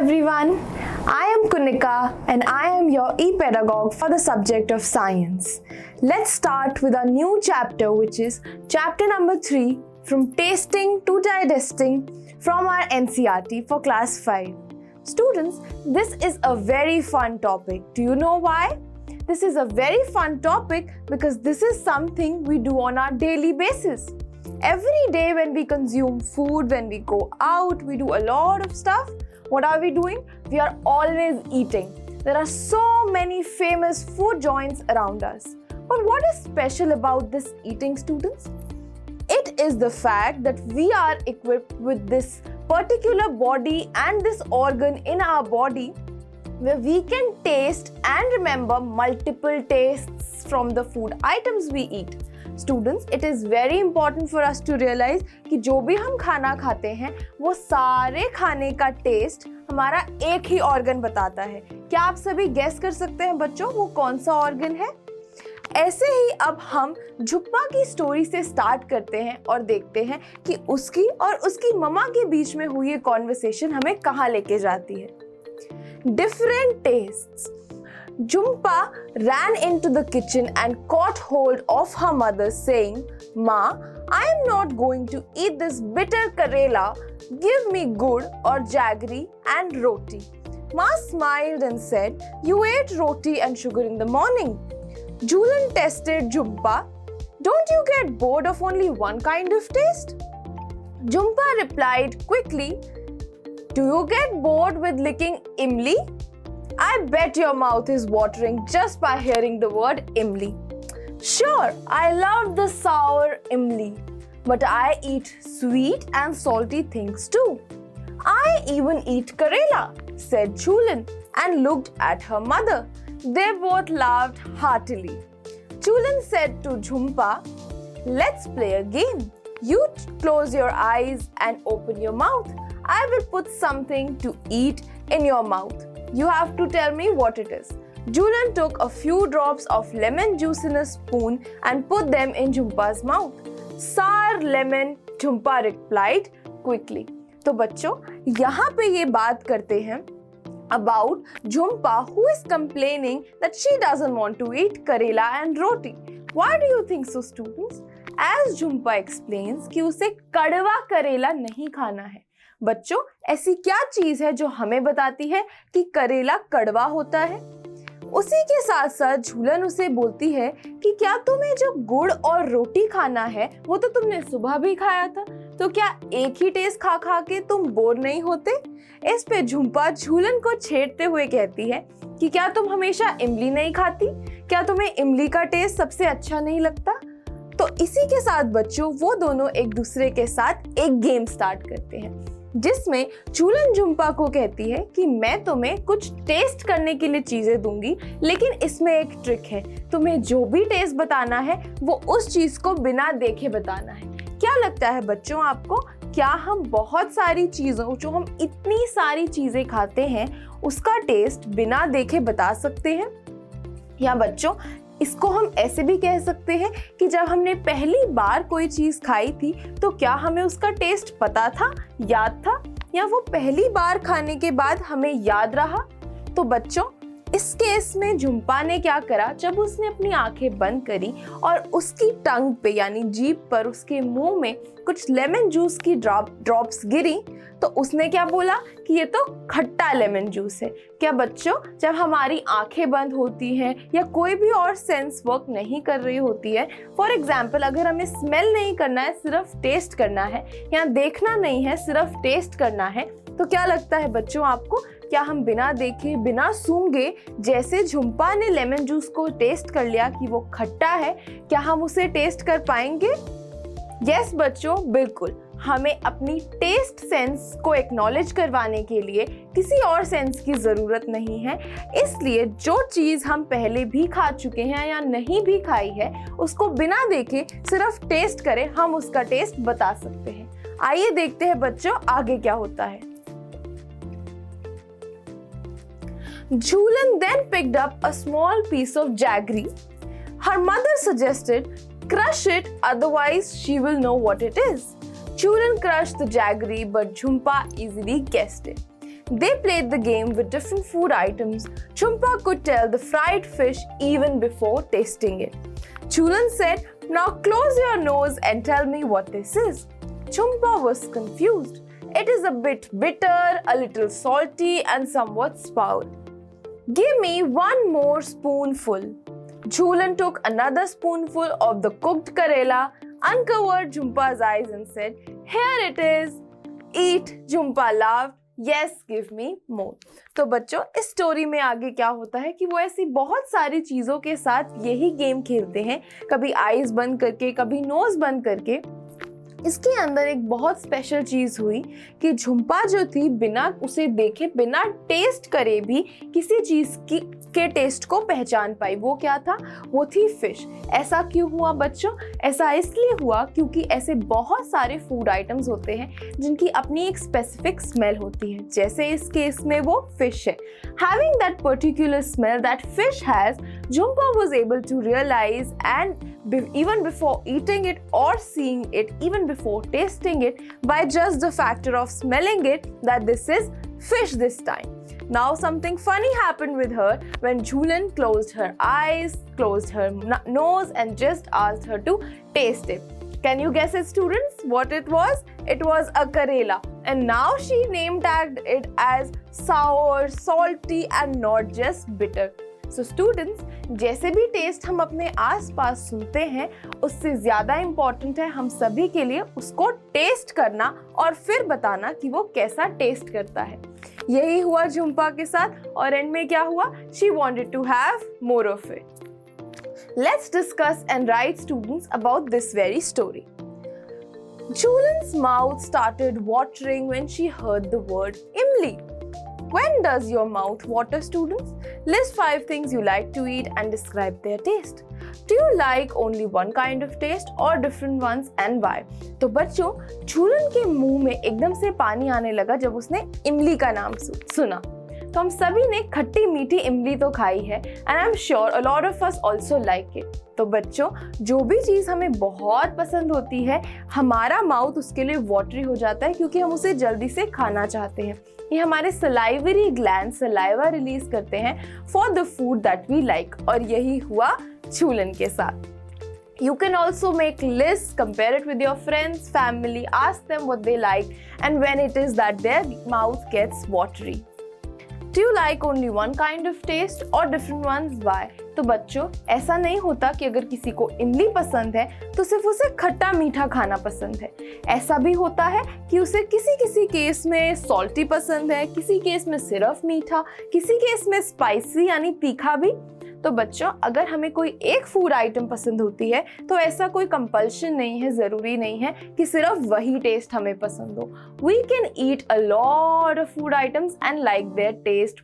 everyone, I am Kunika and I am your e-pedagogue for the subject of science. Let's start with our new chapter, which is chapter number 3, from tasting to digesting, from our NCERT for class 5. Students, this is a very fun topic. Do you know why? This is a very fun topic because this is something we do on our daily basis. Every day when we consume food, when we go out, we do a lot of stuff. What are we doing? We are always eating. There are so many famous food joints around us. But what is special about this eating, students? It is the fact that we are equipped with this particular body and this organ in our body where we can taste and remember multiple tastes from the food items we eat. Students, it is very important for us to realize कि जो भी हम खाना खाते हैं वो सारे खाने का टेस्ट हमारा एक ही ऑर्गन बताता है. क्या आप सभी गेस कर सकते हैं बच्चों वो कौन सा ऑर्गन है? ऐसे ही अब हम झुप्पा की स्टोरी से स्टार्ट करते हैं और देखते हैं कि उसकी और उसकी मम्मा के बीच में हुई ये कॉन्वर्सेशन हमें कहाँ लेके जाती है. Different tastes. Jhumpa ran into the kitchen and caught hold of her mother saying, "Ma, I am not going to eat this bitter karela. Give me good or jaggery and roti." Ma smiled and said, "You ate roti and sugar in the morning." Julan tested Jhumpa. "Don't you get bored of only one kind of taste?" Jhumpa replied quickly, "Do you get bored with licking imli? I bet your mouth is watering just by hearing the word imli." "Sure, I love the sour imli, but I eat sweet and salty things too. I even eat karela," said Julan and looked at her mother. They both laughed heartily. Julan said to Jhumpa, "Let's play a game. You close your eyes and open your mouth. I will put something to eat in your mouth. You have to tell me what it is." Julan took a few drops of lemon juice in a spoon and put them in Jhumpa's mouth. "Sour lemon," Jhumpa replied quickly. तो बच्चों यहाँ पे ये बात करते हैं about Jhumpa who is complaining that she doesn't want to eat karela and roti. Why do you think so, students? As Jhumpa explains कि उसे कड़वा करेला नहीं खाना है. बच्चों ऐसी क्या चीज है जो हमें बताती है कि करेला कड़वा होता है? उसी के साथ साथ झूलन उसे बोलती है कि क्या तुम्हें जो गुड़ और रोटी खाना है वो तो तुमने सुबह भी खाया था, तो क्या एक ही टेस्ट खा खा के तुम बोर नहीं होते? इस पे झुम्पा झूलन को छेड़ते हुए कहती है कि क्या तुम हमेशा इमली नहीं खाती? क्या तुम्हें इमली का टेस्ट सबसे अच्छा नहीं लगता? तो इसी के साथ बच्चों वो दोनों एक दूसरे के साथ एक गेम स्टार्ट करते हैं जिसमें झूलन झुम्पा को कहती है कि मैं तुम्हें कुछ टेस्ट करने के लिए चीजें दूंगी, लेकिन इसमें एक ट्रिक है. तुम्हें जो भी टेस्ट बताना है वो उस चीज को बिना देखे बताना है. क्या लगता है बच्चों आपको, क्या हम बहुत सारी चीजों जो हम इतनी सारी चीजें खाते हैं उसका टेस्ट बिना देखे बता सकते हैं? या बच्चों इसको हम ऐसे भी कह सकते हैं कि जब हमने पहली बार कोई चीज खाई थी तो क्या हमें उसका टेस्ट पता था, याद था, या वो पहली बार खाने के बाद हमें याद रहा? तो बच्चों इस केस में झुम्पा ने क्या करा, जब उसने अपनी आंखें बंद करी और उसकी टंग पे यानी जीभ पर उसके मुंह में कुछ लेमन जूस की ड्रॉप्स गिरी तो उसने क्या बोला कि ये तो खट्टा लेमन जूस है. क्या बच्चों जब हमारी आंखें बंद होती हैं या कोई भी और सेंस वर्क नहीं कर रही होती है, फॉर एग्जाम्पल अगर हमें स्मेल नहीं करना है सिर्फ टेस्ट करना है, या देखना नहीं है सिर्फ टेस्ट करना है, तो क्या लगता है बच्चों आपको, क्या हम बिना देखे बिना सूंघे जैसे झुम्पा ने लेमन जूस को टेस्ट कर लिया कि वो खट्टा है, क्या हम उसे टेस्ट कर पाएंगे? यस बच्चों बिल्कुल. हमें अपनी टेस्ट सेंस को एक्नॉलेज करवाने के लिए किसी और सेंस की ज़रूरत नहीं है. इसलिए जो चीज़ हम पहले भी खा चुके हैं या नहीं भी खाई है उसको बिना देखे सिर्फ टेस्ट करें हम उसका टेस्ट बता सकते हैं. आइए देखते हैं बच्चों आगे क्या होता है. Julan then picked up a small piece of jaggery. Her mother suggested, "Crush it, otherwise she will know what it is." Julan crushed the jaggery, but Jhumpa easily guessed it. They played the game with different food items. Jhumpa could tell the fried fish even before tasting it. Jhulan said, "Now close your nose and tell me what this is." Jhumpa was confused. "It is a bit bitter, a little salty, and somewhat sour." "Give me one more spoonful." Jhulan took another spoonful of the cooked Karela, uncovered Jhumpa's eyes and said, "Here it is. Eat." Jhumpa laughed. "Yes, give me more." तो बच्चों, इस story में आगे क्या होता है कि वो ऐसी बहुत सारी चीज़ों के साथ यही गेम खेलते हैं, कभी आईज बंद करके, कभी नोज बंद करके। इसके अंदर एक बहुत स्पेशल चीज़ हुई कि झुम्पा जो थी बिना उसे देखे, बिना टेस्ट करे भी किसी चीज़ के टेस्ट को पहचान पाई। वो क्या था? वो थी फिश। ऐसा क्यों हुआ बच्चों? ऐसा इसलिए हुआ क्योंकि ऐसे बहुत सारे फूड आइटम्स होते हैं जिनकी अपनी एक स्पेसिफिक स्मेल होती है, जैसे इस केस में वो फिश है। Having that particular smell that fish has, Jhumpa was able to realize, and even before eating it or seeing it, even before tasting it, by just the factor of smelling it, that this is fish this time. Now something funny happened with her when Jhulan closed her eyes, closed her nose and just asked her to taste it. Can you guess it, students, what it was? It was a Karela, and now she name tagged it as sour, salty and not just bitter. So students, जैसे भी test हम अपने आसपास सुनते हैं, उससे ज़्यादा important है हम सभी के लिए उसको टेस्ट करना और फिर बताना कि वो कैसा टेस्ट करता है। यही हुआ झुम्पा के साथ, और एंड में क्या हुआ? She wanted to have more of it. Let's discuss and write, students, about this very story. Jhulan's mouth started watering when she heard the word Imli. When does your mouth water, students? List 5 things you like to eat and describe their taste. Do you like only one kind of taste or different ones, and why? तो बच्चों, झूलन के मुंह में एकदम से पानी आने लगा जब उसने इमली का नाम सुना। तो हम सभी ने खट्टी मीठी इमली तो खाई है, and I am sure a lot of us also like it. तो बच्चों, जो भी चीज़ हमें बहुत पसंद होती है, हमारा माउथ उसके लिए वाटरी हो जाता है क्योंकि हम उसे जल्दी से खाना चाहते हैं। ये हमारे सलाइवरी ग्लैंड सलाइवा रिलीज करते हैं for the food that we like, और यही हुआ झूलन के साथ। You can also make lists, compare it with your friends, family, ask them what they like and when it is that their mouth gets watery. Do you like only one kind of taste or different ones? Why? तो बच्चों, ऐसा नहीं होता कि अगर किसी को इमली पसंद है तो सिर्फ उसे खट्टा मीठा खाना पसंद है। ऐसा भी होता है कि उसे किसी केस में सॉल्टी पसंद है, किसी केस में सिर्फ मीठा, किसी केस में स्पाइसी यानी तीखा भी। तो बच्चों, अगर हमें कोई एक फूड आइटम पसंद होती है तो ऐसा कोई कंपल्शन नहीं है, ज़रूरी नहीं है कि सिर्फ वही टेस्ट हमें पसंद हो। We can eat a lot of food items and like their taste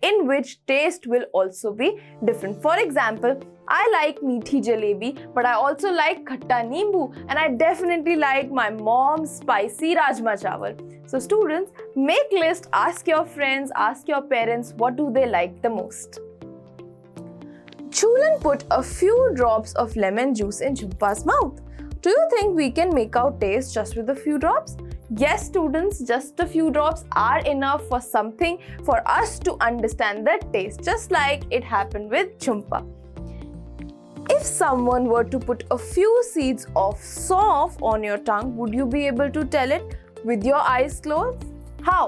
in which taste will also be different. For example, I like meethi jalebi, but I also like khatta neembu, and I definitely like my mom's spicy rajma chawal. So students, make list, ask your friends, ask your parents what do they like the most. Jhulan put a few drops of lemon juice in Jhumpa's mouth. Do you think we can make out taste just with a few drops? Yes, students, just a few drops are enough for something for us to understand the taste, just like it happened with Jhumpa. If someone were to put a few seeds of sauf on your tongue, would you be able to tell it with your eyes closed? How?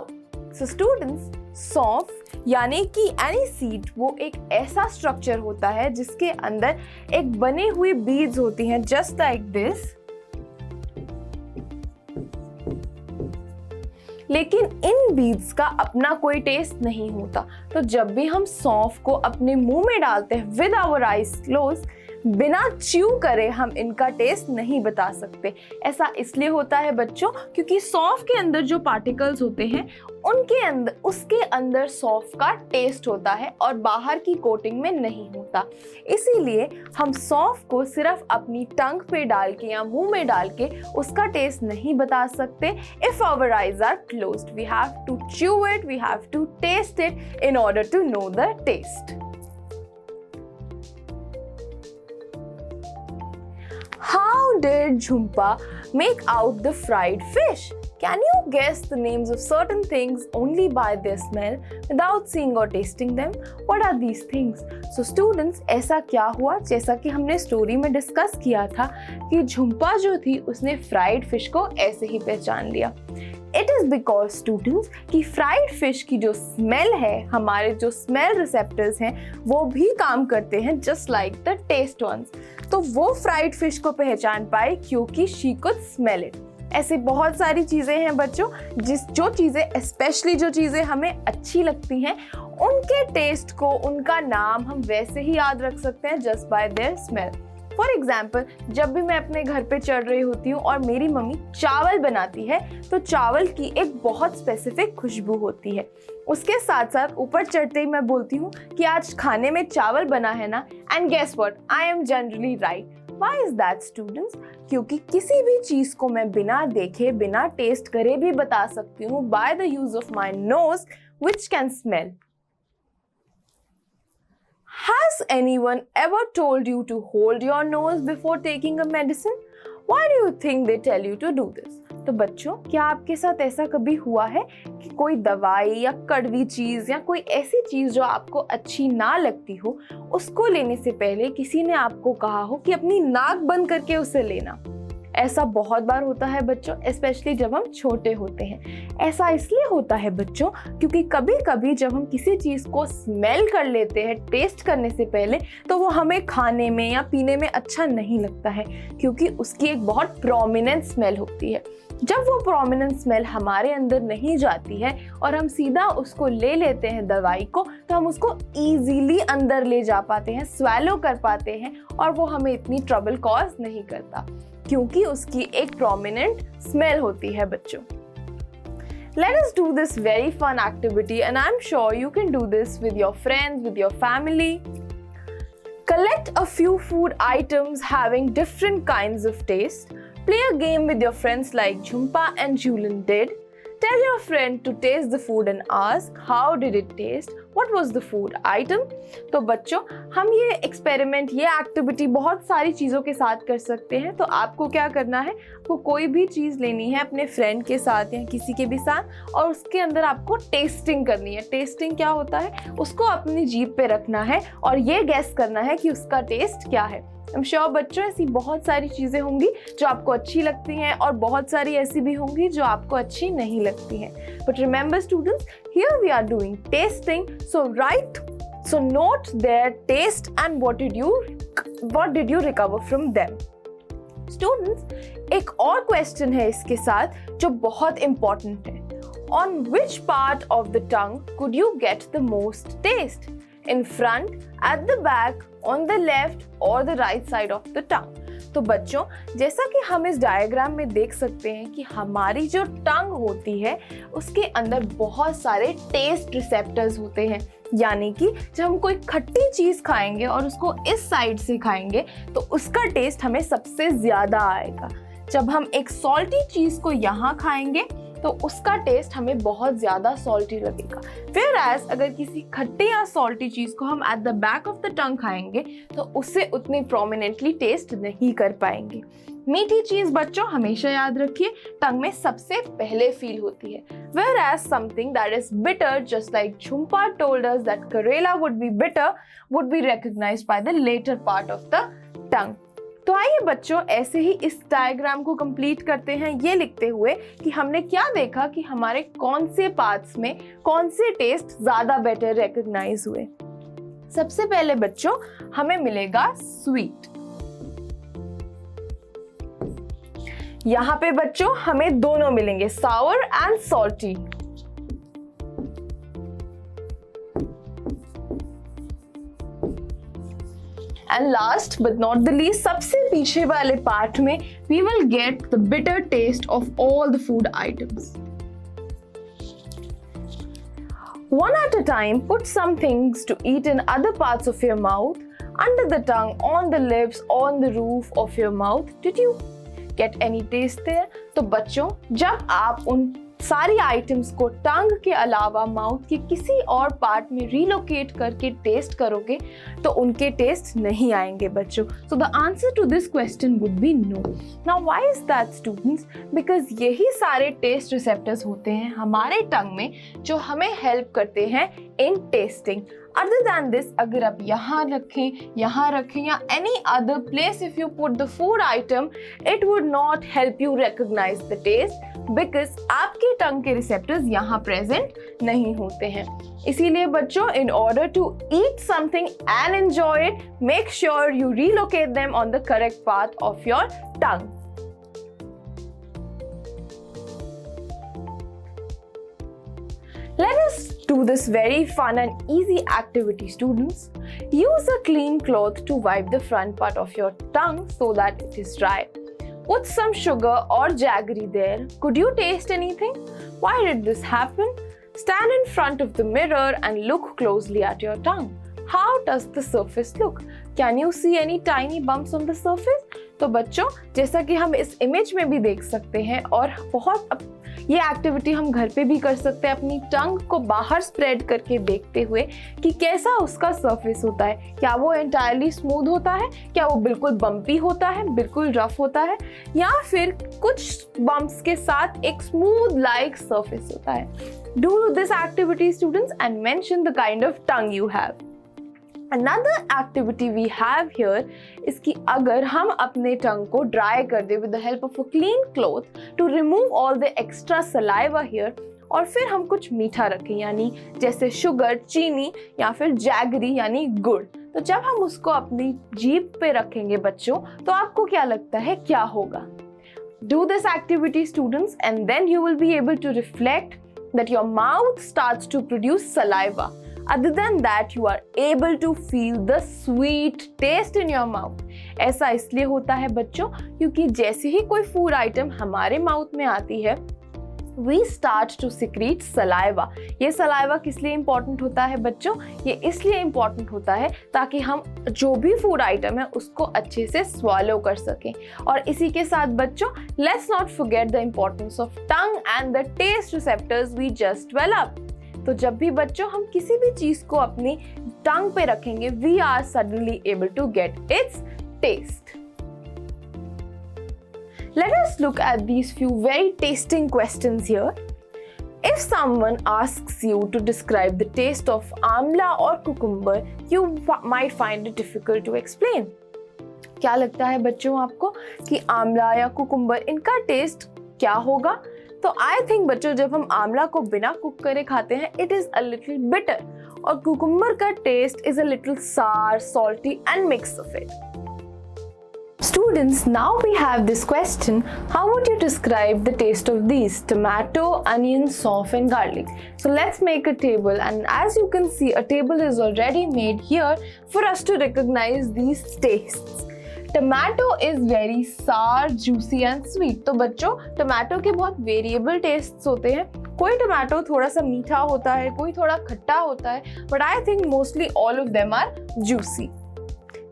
So students, सौंफ यानी कि any seed वो एक ऐसा structure होता है जिसके अंदर एक बने हुए बीड्स होती हैं, जस्ट लाइक दिस। लेकिन इन बीड्स का अपना कोई टेस्ट नहीं होता। तो जब भी हम सौंफ को अपने मुंह में डालते हैं विद आवर आईज क्लोज, बिना च्यू करे हम इनका टेस्ट नहीं बता सकते। ऐसा इसलिए होता है बच्चों क्योंकि सौंफ के अंदर जो पार्टिकल्स होते हैं उसके अंदर सौंफ का टेस्ट होता है और बाहर की कोटिंग में नहीं होता। इसीलिए हम सौंफ को सिर्फ अपनी टंग पे डाल के या मुंह में डाल के उसका टेस्ट नहीं बता सकते। If our eyes are closed, we have to chew it, we have to taste it in order to know the taste. How did Jhumpa make out the fried fish? Can you guess the names of certain things only by their smell without seeing or tasting them? What are these things? So students, ऐसा क्या हुआ? जैसा कि हमने story में discuss किया था कि झुम्पा जो थी उसने फ्राइड फिश को ऐसे ही पहचान लिया. It is because students कि फ्राइड फिश की जो स्मेल है, हमारे जो स्मेल रिसेप्टर्स हैं वो भी काम करते हैं just like the taste ones. तो वो फ्राइड फिश को पहचान पाई क्योंकि she could smell it. ऐसी बहुत सारी चीज़ें हैं बच्चों, जो चीज़ें स्पेशली जो चीज़ें हमें अच्छी लगती हैं उनके टेस्ट को, उनका नाम हम वैसे ही याद रख सकते हैं just by their smell. For example, जब भी मैं अपने घर पे चढ़ रही होती हूँ और मेरी मम्मी चावल बनाती है तो चावल की एक बहुत स्पेसिफिक खुशबू होती है. उसके साथ साथ ऊपर चढ़ते ही मैं बोलती हूँ कि आज खाने में चावल बना है ना, and guess what, I am generally right. Why is that students? क्योंकि किसी भी चीज को मैं बिना देखे, बिना टेस्ट करे भी बता सकती हूँ by the use of my nose which can smell. Has anyone ever told you to hold your nose before taking a medicine? Why do you think they tell you to do this? तो बच्चों, क्या आपके साथ ऐसा कभी हुआ है कि कोई दवाई या कड़वी चीज या कोई ऐसी चीज जो आपको अच्छी ना लगती हो, उसको लेने से पहले किसी ने आपको कहा हो कि अपनी नाक बंद करके उसे लेना? ऐसा बहुत बार होता है बच्चों, स्पेशली जब हम छोटे होते हैं. ऐसा इसलिए होता है बच्चों क्योंकि कभी कभी जब हम किसी चीज़ को स्मेल कर लेते हैं टेस्ट करने से पहले, तो वो हमें खाने में या पीने में अच्छा नहीं लगता है क्योंकि उसकी एक बहुत प्रोमिनेंट स्मेल होती है. जब वो प्रोमिनेंट स्मेल हमारे अंदर नहीं जाती है और हम सीधा उसको ले लेते हैं दवाई को, तो हम उसको ईजीली अंदर ले जा पाते हैं, स्वैलो कर पाते हैं और वो हमें इतनी ट्रबल कॉज नहीं करता क्योंकि उसकी एक प्रोमिनेंट स्मेल होती है बच्चों. Let us do this very fun activity and I'm sure you can do this with your friends, with your family. Collect a few food items having different kinds of taste. Play a game with your friends like Jhumpa and Julian did. Tell your friend to taste the food and ask, how did it taste? What was the food item? तो बच्चों, हम ये experiment, ये activity बहुत सारी चीज़ों के साथ कर सकते हैं. तो आपको क्या करना है, आपको कोई भी चीज़ लेनी है अपने फ्रेंड के साथ या किसी के भी साथ और उसके अंदर आपको टेस्टिंग करनी है. टेस्टिंग क्या होता है, उसको अपनी जीभ पे रखना है और ये गेस करना है कि उसका टेस्ट क्या है. I'm sure बच्चों, ऐसी बहुत सारी चीज़ें होंगी जो आपको अच्छी लगती हैं और बहुत सारी ऐसी भी होंगी जो आपको अच्छी नहीं लगती हैं. But remember students, here we are doing tasting. So note their taste and what did you recover from them. Students, एक और question है इसके साथ जो बहुत important है. On which part of the tongue could you get the most taste? In front, at the back, on the left or the right side of the tongue. तो बच्चों, जैसा कि हम इस डायग्राम में देख सकते हैं कि हमारी जो टंग होती है उसके अंदर बहुत सारे टेस्ट रिसेप्टर्स होते हैं. यानी कि जब हम कोई खट्टी चीज़ खाएंगे और उसको इस साइड से खाएंगे तो उसका टेस्ट हमें सबसे ज़्यादा आएगा. जब हम एक सॉल्टी चीज़ को यहाँ खाएंगे तो उसका टेस्ट हमें बहुत ज़्यादा सॉल्टी लगेगा. Whereas अगर किसी खट्टे या सॉल्टी चीज़ को हम at the back of the tongue खाएंगे तो उससे उतनी प्रोमिनेंटली टेस्ट नहीं कर पाएंगे. मीठी चीज़ बच्चों हमेशा याद रखिए टंग में सबसे पहले फील होती है. Whereas something that is bitter, just like Jhumpa told us that Karela would be bitter, would be recognized by the later part of the tongue. तो आइए बच्चों, ऐसे ही इस डायग्राम को कंप्लीट करते हैं ये लिखते हुए कि हमने क्या देखा कि हमारे कौन से पार्ट्स में कौन से टेस्ट ज़्यादा बेटर रिकॉग्नाइज हुए. सबसे पहले बच्चों हमें मिलेगा स्वीट. यहाँ पे बच्चों हमें दोनों मिलेंगे, sour and salty. And last but not the least, सबसे पीछे वाले पार्ट में we will get the bitter taste of all the food items. One at a time, put some things to eat in other parts of your mouth, under the tongue, on the lips, on the roof of your mouth. Did you get any taste there? तो बच्चों, जब आप उन सारी items को टंग के अलावा mouth के किसी और पार्ट में रिलोकेट करके टेस्ट करोगे तो उनके टेस्ट नहीं आएंगे बच्चों. So the answer to this question would be no. Now why is that students? Because यही सारे टेस्ट रिसेप्टर्स होते हैं हमारे टंग में जो हमें हेल्प करते हैं in testing. Other than this, अगर आप यहाँ रखें या any other place if you put the food item, it would not help you recognize the taste because आपके टंग के receptors यहाँ present नहीं होते हैं. इसीलिए बच्चों, in order to eat something and enjoy it, make sure you relocate them on the correct path of your tongue. Let us do this very fun and easy activity, students. Use a clean cloth to wipe the front part of your tongue so that it is dry. Put some sugar or jaggery there. Could you taste anything? Why did this happen? Stand in front of the mirror and look closely at your tongue. How does the surface look? Can you see any tiny bumps on the surface? तो बच्चों, जैसा कि हम इस image में भी देख सकते हैं और ये एक्टिविटी हम घर पे भी कर सकते हैं अपनी टंग को बाहर स्प्रेड करके देखते हुए कि कैसा उसका सरफेस होता है. क्या वो एंटायरली स्मूथ होता है, क्या वो बिल्कुल बम्पी होता है, बिल्कुल रफ होता है, या फिर कुछ बम्प्स के साथ एक स्मूथ लाइक सरफेस होता है. Do this activity, students, and mention the kind of tongue you have. Another activity we have here is कि अगर हम अपने टंग को ड्राई कर दे with the help of a clean cloth to remove all the extra saliva here, और फिर हम कुछ मीठा रखें यानी जैसे शुगर, चीनी या फिर जैगरी यानी गुड़. तो जब हम उसको अपनी जीभ पे रखेंगे बच्चों, तो आपको क्या लगता है क्या होगा? Do this activity, students, and then you will be able to reflect that your mouth starts to produce saliva. Other than that, you are able to feel the sweet taste in your mouth. ऐसा इसलिए होता है बच्चों क्योंकि जैसे ही कोई food item हमारे mouth में आती है, we start to secrete saliva. ये saliva किस लिए important होता है बच्चों? ये इसलिए important होता है ताकि हम जो भी फूड आइटम है उसको अच्छे से swallow कर सकें. और इसी के साथ बच्चों, let's not forget the importance of tongue and the taste receptors we just developed. तो जब भी बच्चों हम किसी भी चीज को अपनी टंग पे रखेंगे, we are suddenly able to get its taste. Let us look at these few very tasting questions here. If someone asks you to describe the taste of amla or cucumber, you might find it difficult to explain. क्या लगता है बच्चों आपको कि आंवला या cucumber इनका test क्या होगा? तो आई थिंक बच्चों, जब हम आंवला को बिना कुक करे खाते हैं, it is a little bitter, और कुकुम्बर का टेस्ट इज अ लिटिल सार, salty and mix of it. Students, now we have this question: how would you describe the taste of these? Tomato, onion, sauf and garlic. So let's make a table, and as you can see, a table is already made here for us to recognize these tastes. Tomato is very सार, juicy and sweet. तो बच्चों, tomato के बहुत variable tests होते हैं. कोई tomato थोड़ा सा मीठा होता है, कोई थोड़ा खट्टा होता है, but I think mostly all of them are juicy.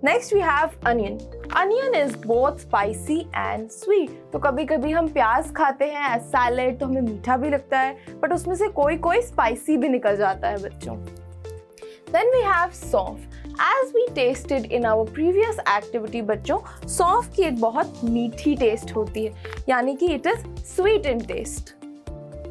Next we have onion. Onion is both spicy and sweet. तो कभी कभी हम प्याज खाते हैं एज सैलेड, तो हमें मीठा भी लगता है, बट उसमें से कोई स्पाइसी भी निकल जाता है बच्चों. Then we have सौंफ. As we tasted in our previous activity बच्चों, सौंफ की एक बहुत मीठी टेस्ट होती है, यानी कि it is sweet in taste.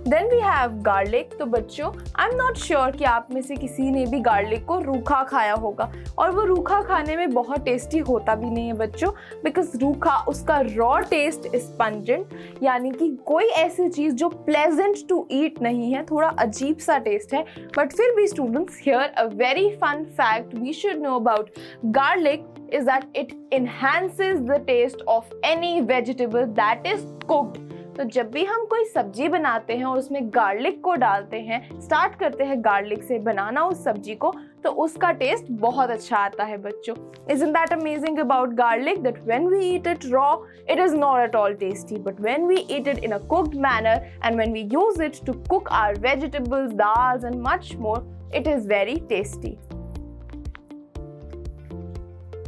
Then we have garlic. तो बच्चों, I'm not sure कि आप में से किसी ने भी गार्लिक को रूखा खाया होगा, और वो रूखा खाने में बहुत टेस्टी होता भी नहीं है बच्चों, बिकॉज रूखा उसका रॉ टेस्ट इज पंजेंट, यानी कि कोई ऐसी चीज़ जो प्लेजेंट टू ईट नहीं है, थोड़ा अजीब सा टेस्ट है. बट फिर भी students, here a very fun fact we should know about garlic is that it enhances the taste of any vegetable that is cooked. तो जब भी हम कोई सब्जी बनाते हैं और उसमें गार्लिक को डालते हैं, स्टार्ट करते हैं गार्लिक से बनाना उस सब्जी को, तो उसका टेस्ट बहुत अच्छा आता है बच्चों. Isn't that amazing about garlic, that when we eat it raw, it is not at all tasty, but when we eat it in a cooked manner and when we use it to cook our vegetables, dals and much more, it is very tasty.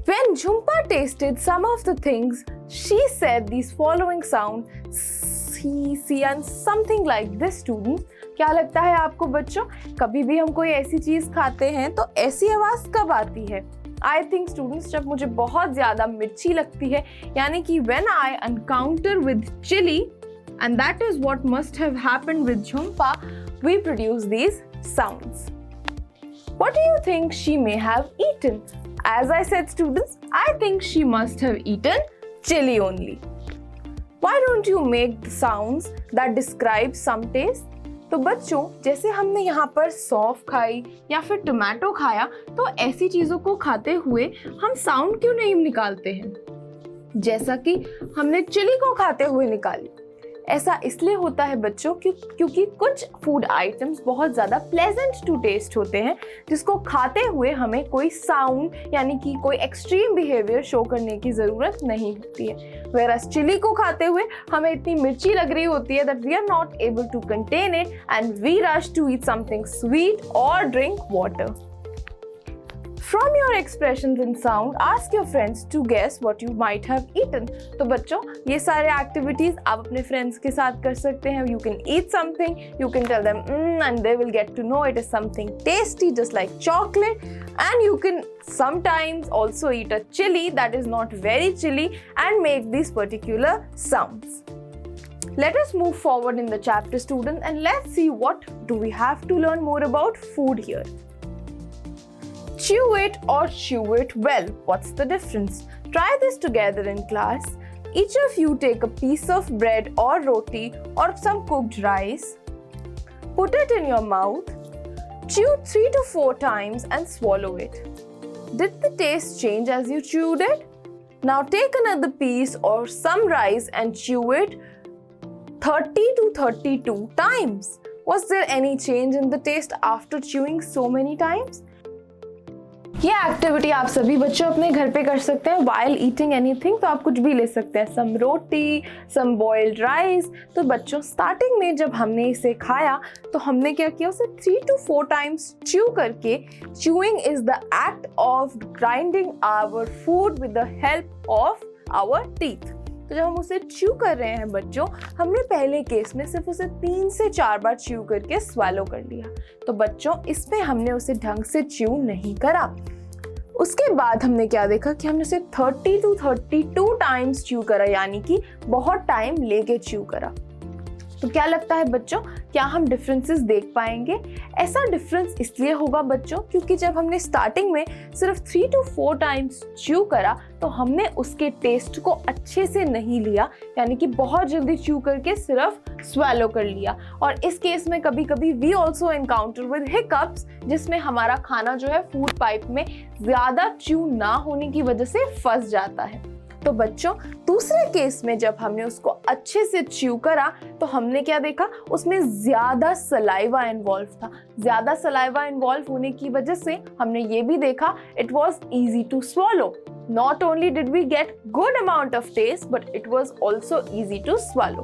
When Jhumpa tasted some of the things, she said these following sounds. he, she and something like this students. क्या लगता है आपको बच्चों, कभी भी हम कोई ऐसी चीज खाते हैं तो ऐसी आवाज कब आती है? I think students, जब मुझे बहुत ज्यादा मिर्ची लगती है, यानी कि when I encounter with chili, and that is what must have happened with Jhumpa, we produce these sounds. What do you think she may have eaten? As I said students, I think she must have eaten chili only. Why don't you make the sounds that describe some taste? तो बच्चों, जैसे हमने यहाँ पर सौंफ खाई या फिर टोमेटो खाया, तो ऐसी चीजों को खाते हुए हम साउंड क्यों नहीं निकालते हैं, जैसा कि हमने चिली को खाते हुए निकाली? ऐसा इसलिए होता है बच्चों क्योंकि कुछ फूड आइटम्स बहुत ज़्यादा प्लेजेंट टू टेस्ट होते हैं, जिसको खाते हुए हमें कोई साउंड यानी कि कोई एक्सट्रीम बिहेवियर शो करने की ज़रूरत नहीं होती है। वेयरएज़ चिली को खाते हुए हमें इतनी मिर्ची लग रही होती है that we are not able to contain it and we rush to eat something sweet और drink water. From your expressions in sound, ask your friends to guess what you might have eaten. तो बच्चों, ये सारे activities आप अपने friends के साथ कर सकते हैं. You can eat something, you can tell them and they will get to know it is something tasty just like chocolate, and you can sometimes also eat a chili that is not very chilly and make these particular sounds. Let us move forward in the chapter, students, and let's see what do we have to learn more about food here. Chew it or chew it well. What's the difference? Try this together in class. Each of you take a piece of bread or roti or some cooked rice. Put it in your mouth. Chew 3 to 4 times and swallow it. Did the taste change as you chewed it? Now take another piece or some rice and chew it 30 to 32 times. Was there any change in the taste after chewing so many times? ये activity आप सभी बच्चों अपने घर पे कर सकते हैं while eating anything. तो आप कुछ भी ले सकते हैं, some रोटी, some boiled rice. तो बच्चों, स्टार्टिंग में जब हमने इसे खाया तो हमने क्या किया, उसे 3 to 4 times chew करके, chewing is the act of grinding our food with the help of our teeth. तो जब हम उसे च्यू कर रहे हैं बच्चों, हमने पहले केस में सिर्फ उसे 3 से 4 बार च्यू करके स्वैलो कर लिया. तो बच्चों, इसमें हमने उसे ढंग से च्यू नहीं करा. उसके बाद हमने क्या देखा कि हमने उसे 30 to 32 टाइम्स च्यू करा, यानी कि बहुत टाइम लेके च्यू करा. तो क्या लगता है बच्चों, क्या हम डिफरेंसेस देख पाएंगे? ऐसा डिफरेंस इसलिए होगा बच्चों क्योंकि जब हमने स्टार्टिंग में सिर्फ 3 to 4 टाइम्स च्यू करा तो हमने उसके टेस्ट को अच्छे से नहीं लिया, यानी कि बहुत जल्दी च्यू करके सिर्फ स्वैलो कर लिया. और इस केस में कभी कभी we also encounter with hiccups, जिसमें हमारा खाना जो है फूड पाइप में ज़्यादा च्यू ना होने की वजह से फंस जाता है. तो बच्चों, दूसरे केस में जब हमने उसको अच्छे से च्यू करा तो हमने क्या देखा, उसमें ज़्यादा सलाइवा इन्वॉल्व था. ज़्यादा सलाइवा इन्वॉल्व होने की वजह से हमने ये भी देखा it was easy to swallow. Not only did we get good amount of taste, but it was also easy to swallow.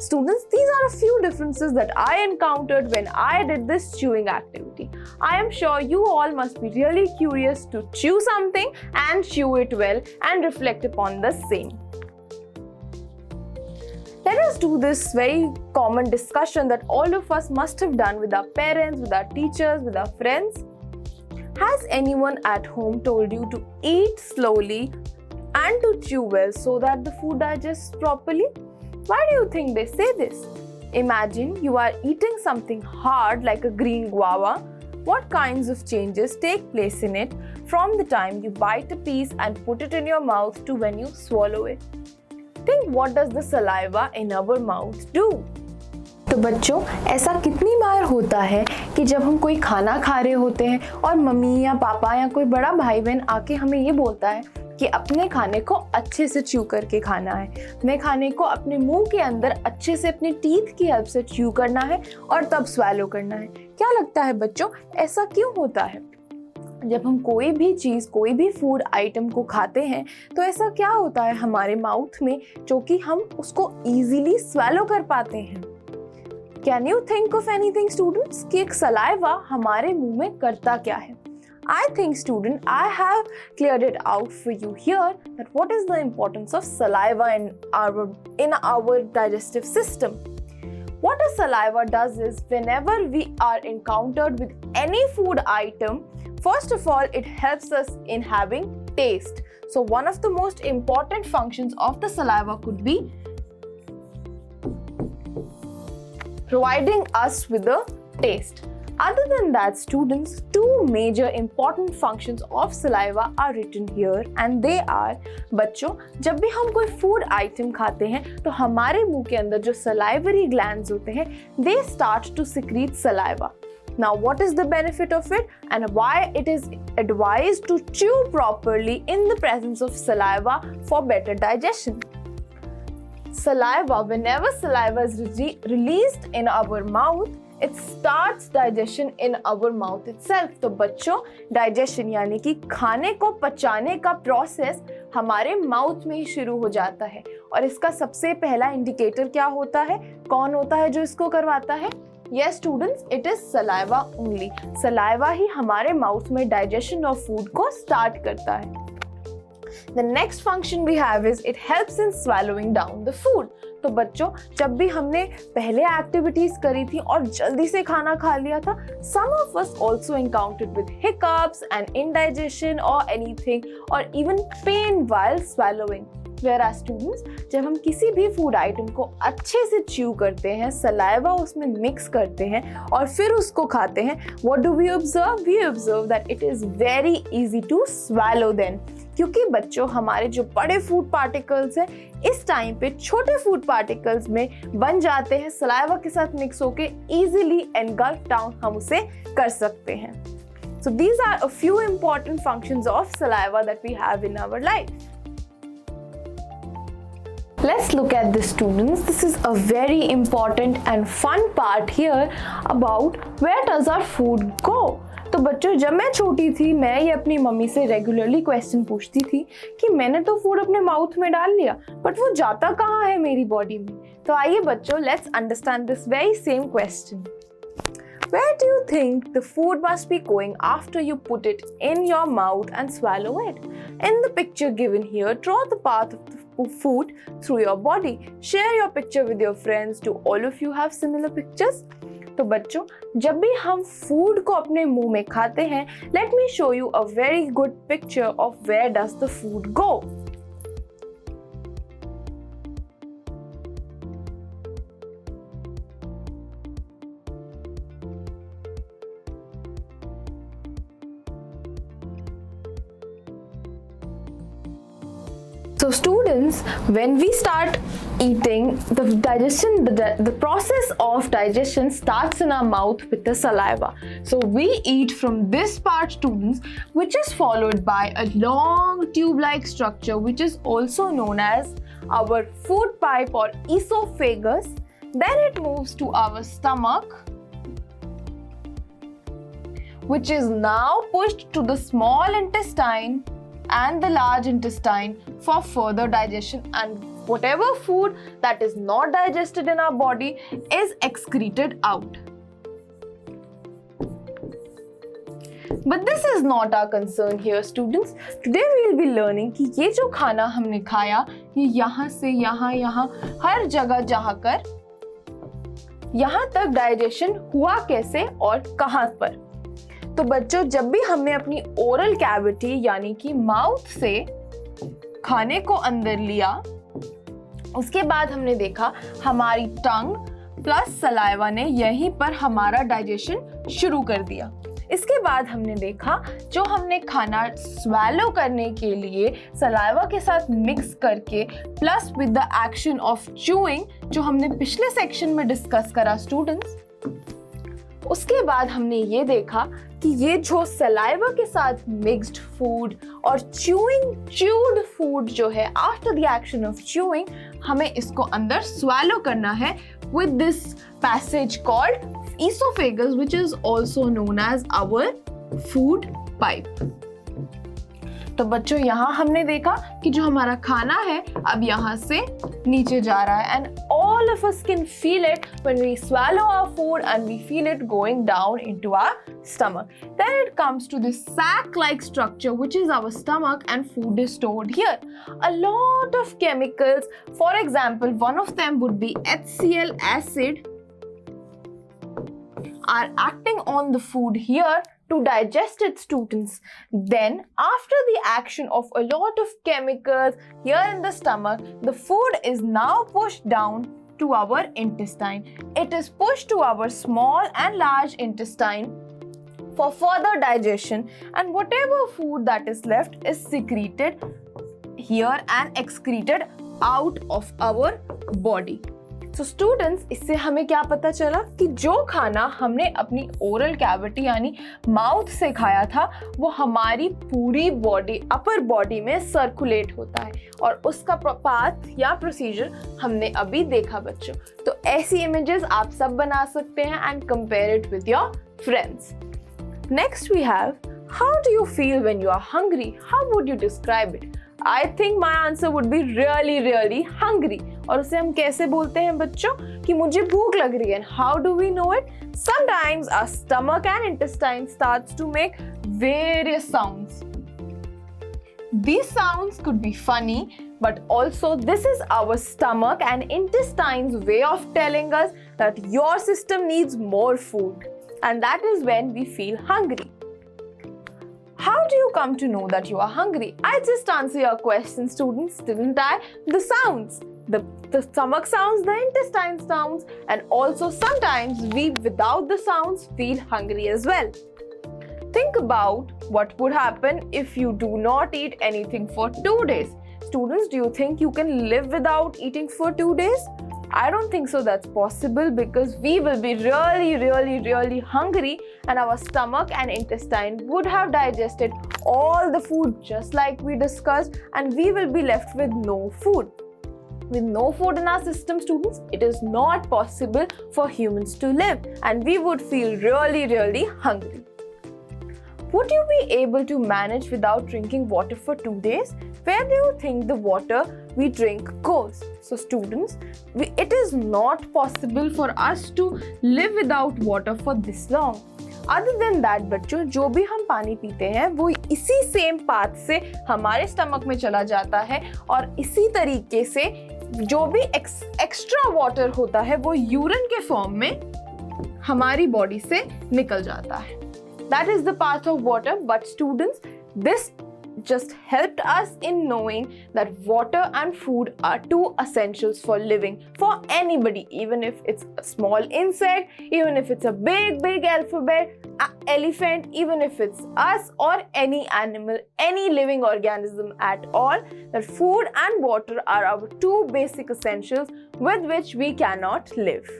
Students, these are a few differences that I encountered when I did this chewing activity. I am sure you all must be really curious to chew something and chew it well and reflect upon the same. Let us do this very common discussion that all of us must have done with our parents, with our teachers, with our friends. Has anyone at home told you to eat slowly and to chew well so that the food digests properly? Why do you think they say this? Imagine you are eating something hard like a green guava. What kinds of changes take place in it from the time you bite a piece and put it in your mouth to when you swallow it? Think, what does the saliva in our mouth do? तो बच्चों, ऐसा कितनी बार होता है कि जब हम कोई खाना खा रहे होते हैं और मम्मी या पापा या कोई बड़ा भाई बहन आके हमें ये बोलता है कि अपने खाने को अच्छे से च्यू करके खाना है, अपने खाने को अपने मुंह के अंदर अच्छे से अपने टीथ की हेल्प से च्यू करना है और तब स्वैलो करना है. क्या लगता है बच्चों, ऐसा क्यों होता है? जब हम कोई भी चीज़, कोई भी फूड आइटम को खाते हैं तो ऐसा क्या होता है हमारे माउथ में जो कि हम उसको ईजिली स्वैलो कर पाते हैं? Can you think of anything, students, कि एक सलाइवा हमारे मुंह में करता क्या है? I think student, I have cleared it out for you here that what is the importance of saliva in our digestive system. What a saliva does is whenever we are encountered with any food item, first of all, it helps us in having taste. So one of the most important functions of the saliva could be providing us with a taste. Other than that, students, two major important functions of saliva are written here and they are, बच्चों, जब भी हम कोई food item खाते हैं तो हमारे मुंह के अंदर जो salivary glands होते हैं, they start to secrete saliva. Now, what is the benefit of it and why it is advised to chew properly in the presence of saliva for better digestion? Saliva, whenever saliva is released in our mouth, it starts digestion in our mouth itself. तो बच्चों, digestion यानी कि खाने को पचाने का process हमारे mouth में ही शुरू हो जाता है और इसका सबसे पहला इंडिकेटर क्या होता है? कौन होता है जो इसको करवाता है? Yes students, it is saliva only. Saliva ही हमारे mouth में digestion of food को start करता है. The next function we have is it helps in swallowing down the food. तो बच्चों, जब भी हमने पहले एक्टिविटीज करी थी और जल्दी से खाना खा लिया था, some of us also encountered with hiccups and indigestion or anything or even pain while swallowing. Whereas students, जब हम किसी भी फूड आइटम को अच्छे से च्यू करते हैं, सलाइवा उसमें मिक्स करते हैं और फिर उसको खाते हैं, what do we observe? We observe that it is very easy to swallow then. क्योंकि बच्चों, हमारे जो बड़े फूड पार्टिकल्स हैं इस टाइम पे छोटे फूड पार्टिकल्स में बन जाते हैं, सलाइवा के साथ मिक्स होके इजीली एनगल्फ डाउन हम उसे कर सकते हैं. So these are a few important functions of saliva that we have in our life. Let's look at this students. This is a very important and fun part here about where does our food go. तो बच्चों, जब मैं छोटी थी, मैं ये अपनी mummy से रेगुलरली क्वेश्चन पूछती थी कि मैंने तो फूड अपने माउथ में डाल लिया, बट वो जाता कहाँ है मेरी बॉडी में. तो आइए बच्चों, let's understand this very same question. Where do you think the food must be going after you put it in your mouth and swallow it? In the picture given here, draw the path of the food through your body. Share your picture with your friends. Do all of you have similar pictures? तो बच्चों, जब भी हम food को अपने मुंह में खाते हैं, let me show you a very good picture of where does the food go. So students, when we start eating, the process of digestion starts in our mouth with the saliva. So we eat from this part, students, which is followed by a long tube-like structure, which is also known as our food pipe or esophagus. Then it moves to our stomach, which is now pushed to the small intestine and the large intestine for further digestion, and whatever food that is not digested in our body is excreted out. But this is not our concern here, students. Today we will be learning कि ये जो खाना हमने खाया, ये यहाँ से यहाँ हर जगह जाकर यहाँ तक डाइजेशन हुआ कैसे और कहाँ पर. तो बच्चों, जब भी हमने अपनी ओरल कैविटी यानी कि माउथ से खाने को अंदर लिया, उसके बाद हमने देखा हमारी टंग प्लस सलाइवा ने यहीं पर हमारा डाइजेशन शुरू कर दिया. इसके बाद हमने देखा जो हमने खाना स्वैलो करने के लिए सलाइवा के साथ मिक्स करके plus with the action of chewing, जो हमने पिछले सेक्शन में डिस्कस करा स्टूडेंट्स, उसके बाद हमने ये देखा कि ये जो सलाइवा के साथ मिक्स्ड फूड और च्यूड फूड जो है after the action of chewing, हमें इसको अंदर स्वैलो करना है with this passage called esophagus, which is also known as our food pipe. तो बच्चों यहाँ हमने देखा कि जो हमारा खाना है अब यहाँ से नीचे जा रहा है, and all of us can feel it when we swallow our food and we feel it going down into our stomach. Then it comes to this sac-like structure which is our stomach, and food is stored here. A lot of chemicals, for example, one of them would be HCl acid, are acting on the food here to digest it, students. Then after the action of a lot of chemicals here in the stomach, the food is now pushed down to our intestine. It is pushed to our small and large intestine for further digestion, and whatever food that is left is secreted here and excreted out of our body. So students, इससे हमें क्या पता चला कि जो खाना हमने अपनी ओरल कैविटी यानी माउथ से खाया था वो हमारी पूरी बॉडी, अपर बॉडी में सर्कुलेट होता है, और उसका पाथ या प्रोसीजर हमने अभी देखा बच्चों। तो ऐसी इमेजेस आप सब बना सकते हैं and compare it with your friends. Next we have, how do you feel when you are hungry? How would you describe it? I think my answer would be really hungry. और उसे हम कैसे बोलते हैं बच्चों कि मुझे भूख लग रही है? And how do we know it? Sometimes our stomach and intestine starts to make various sounds. These sounds could be funny, but also this is our stomach and intestine's way of telling us that your system needs more food, and that is when we feel hungry. How do you come to know that you are hungry? I just answered your question, students, didn't I? The sounds. The stomach sounds, the intestine sounds, and also sometimes we, without the sounds, feel hungry as well. Think about what would happen if you do not eat anything for 2 days. Students, do you think you can live without eating for 2 days? I don't think so that's possible, because we will be really hungry, and our stomach and intestine would have digested all the food just like we discussed, and we will be left with no food. With no food in our system, students, it is not possible for humans to live, and we would feel really hungry. Would you be able to manage without drinking water for 2 days? Where do you think the water we drink goes? So students, it is not possible for us to live without water for this long. Other than that, बच्चों, जो भी हम पानी पीते हैं वो इसी same path से हमारे स्टमक में चला जाता है, और इसी तरीके से जो भी एक्स्ट्रा वाटर होता है वो यूरिन के फॉर्म में हमारी बॉडी से निकल जाता है. That is the path of water. But students, this just helped us in knowing that water and food are two essentials for living for anybody, even if it's a small insect, even if it's a big elephant, even if it's us or any animal, any living organism at all, that food and water are our two basic essentials with which we cannot live.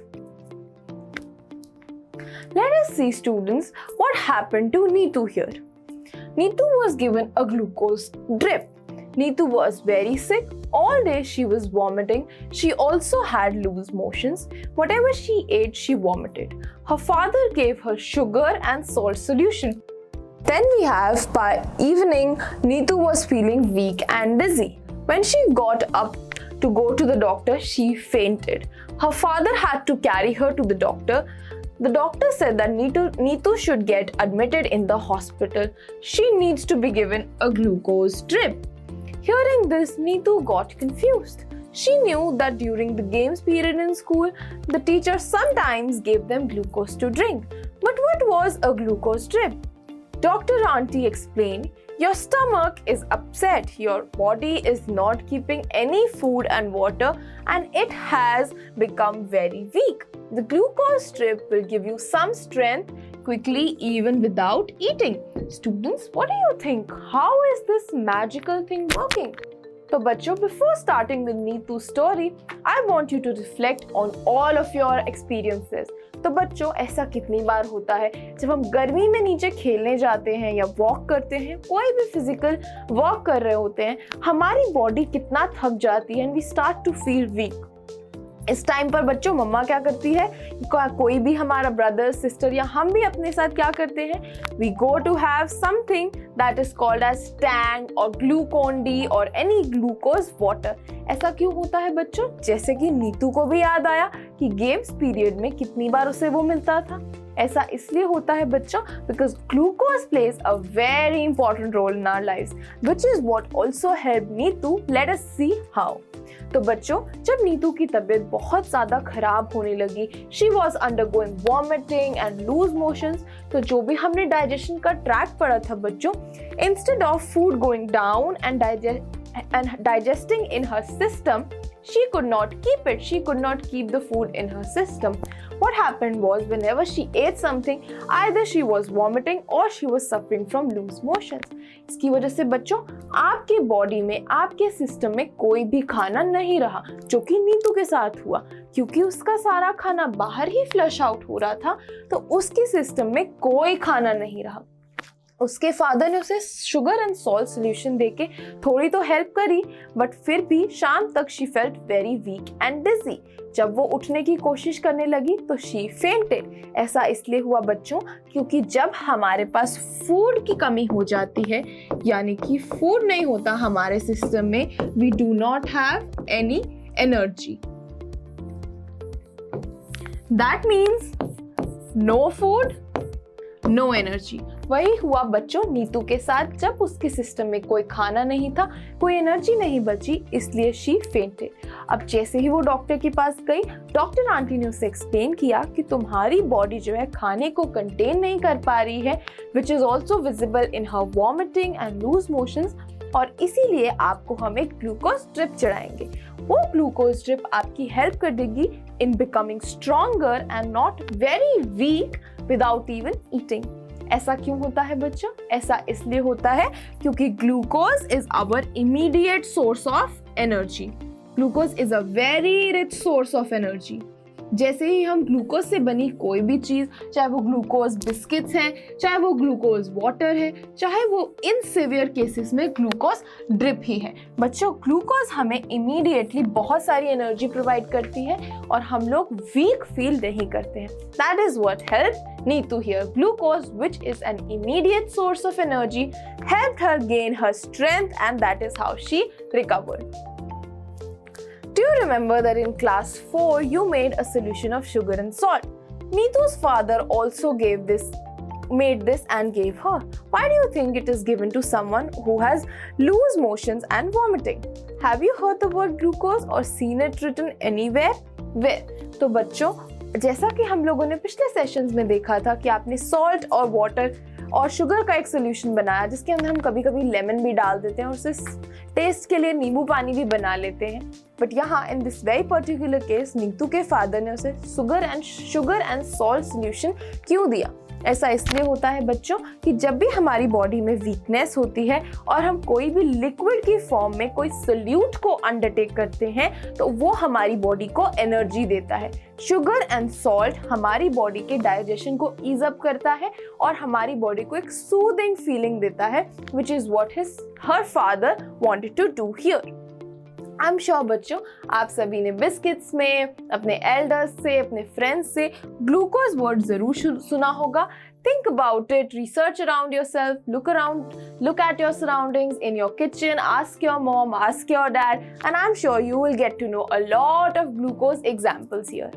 Let us see, students, what happened to Neetu here. Neetu was given a glucose drip. Neetu was very sick. All day she was vomiting. She also had loose motions. Whatever she ate, she vomited. Her father gave her sugar and salt solution. Then we have, by evening, Neetu was feeling weak and dizzy. When she got up to go to the doctor, she fainted. Her father had to carry her to the doctor. The doctor said that Neetu should get admitted in the hospital. She needs to be given a glucose drip. Hearing this, Neetu got confused. She knew that during the games period in school, the teacher sometimes gave them glucose to drink. But what was a glucose drip? Dr. Auntie explained, your stomach is upset, your body is not keeping any food and water, and it has become very weak. The glucose drip will give you some strength quickly even without eating. Students, what do you think? How is this magical thing working? So बच्चों, before starting with Neetu's story, I want you to reflect on all of your experiences. तो बच्चों, ऐसा कितनी बार होता है जब हम गर्मी में नीचे खेलने जाते हैं या वॉक करते हैं, कोई भी फिजिकल वॉक कर रहे होते हैं, हमारी बॉडी कितना थक जाती है, and we start to feel weak. इस टाइम पर बच्चों मम्मा क्या करती है, कोई भी हमारा ब्रदर सिस्टर या हम भी अपने साथ क्या करते हैं, we go to have something that is called as Tang और ग्लूकोन डी और एनी ग्लूकोज वाटर। ऐसा क्यों होता है बच्चों? जैसे कि नीतू को भी याद आया कि गेम्स पीरियड में कितनी बार उसे वो मिलता था। ऐसा इसलिए होता है बच्चों because glucose plays a very important role in our lives which is what also help Neetu. Let us see how. तो बच्चों जब नीतू की तबीयत बहुत ज़्यादा खराब होने लगी, she was undergoing vomiting and loose motions, तो जो भी हमने डाइजेशन का ट्रैक पढ़ा था बच्चों, instead of food going down and digesting in her system, she could not keep it. She could not keep the food in her system. What happened was whenever she ate something, either she was vomiting or she was suffering from loose motions. इसकी वजह से बच्चों आपके body में, आपके system में कोई भी खाना नहीं रहा, जो कि नीतू के साथ हुआ। क्योंकि उसका सारा खाना बाहर ही फ्लश आउट हो रहा था, तो उसके सिस्टम में कोई खाना नहीं रहा। उसके फादर ने उसे शुगर एंड सॉल्ट सोल्यूशन देके थोड़ी तो हेल्प करी, बट फिर भी शाम तक she felt very weak and dizzy. जब वो उठने की कोशिश करने लगी तो शी फेंटेड। ऐसा इसलिए हुआ बच्चों क्योंकि जब हमारे पास फूड की कमी हो जाती है, यानी कि फूड नहीं होता हमारे सिस्टम में, we do not have any energy. That means no food no energy. वही हुआ बच्चों नीतू के साथ। जब उसके सिस्टम में कोई खाना नहीं था, कोई एनर्जी नहीं बची, इसलिए शी फेंटेड। अब जैसे ही वो डॉक्टर के पास गई, डॉक्टर आंटी ने उसे एक्सप्लेन किया कि तुम्हारी बॉडी जो है खाने को कंटेन नहीं कर पा रही है, which is also visible in her vomiting and loose motions, और इसीलिए आपको हम एक ग्लूकोज ड्रिप चढ़ाएंगे। वो ग्लूकोज ड्रिप आपकी हेल्प कर देगी in becoming stronger and not very weak without even eating. ऐसा क्यों होता है बच्चों? ऐसा इसलिए होता है क्योंकि glucose is our immediate source of energy. Glucose is a very rich source of energy. जैसे ही हम ग्लूकोज से बनी कोई भी चीज़, चाहे वो ग्लूकोज बिस्किट्स हैं, चाहे वो ग्लूकोज वाटर है, चाहे वो इन सिवियर केसेस में ग्लूकोज ड्रिप ही है, बच्चों ग्लूकोज हमें इमीडिएटली बहुत सारी एनर्जी प्रोवाइड करती है और हम लोग वीक फील नहीं करते हैं। That is what help Neetu here. Glucose which is an immediate source of energy helped her gain her strength and that is how she recovered. Do you remember that in class 4 you made a solution of sugar and salt? Neetu's father also made this and gave her. Why do you think it is given to someone who has loose motions and vomiting? Have you heard the word glucose or seen it written anywhere? Where? तो बच्चों जैसा कि हम लोगों ने पिछले sessions में देखा था कि आपने सॉल्ट और वाटर और शुगर का एक सोल्यूशन बनाया जिसके अंदर हम कभी कभी लेमन भी डाल देते हैं और उसे टेस्ट के लिए नींबू पानी भी बना लेते हैं। बट यहाँ in this very particular case Neetu के फादर ने उसे शुगर एंड सॉल्ट सोल्यूशन क्यों दिया? ऐसा इसलिए होता है बच्चों कि जब भी हमारी बॉडी में वीकनेस होती है और हम कोई भी लिक्विड की फॉर्म में कोई सोल्यूट को अंडरटेक करते हैं तो वो हमारी बॉडी को एनर्जी देता है। शुगर एंड सॉल्ट हमारी बॉडी के डाइजेशन को ईज अप करता है और हमारी बॉडी को एक सूदिंग फीलिंग देता है, which is what her father wanted to do here. I am sure बच्चों आप सभी ने बिस्किट्स में, अपने एल्डर्स से, अपने फ्रेंड्स से ग्लूकोज वर्ड जरूर सुना होगा। Think about it, research around yourself, look at your surroundings in your kitchen, ask your mom, ask your dad, and I'm sure you will get to know a lot of glucose examples here.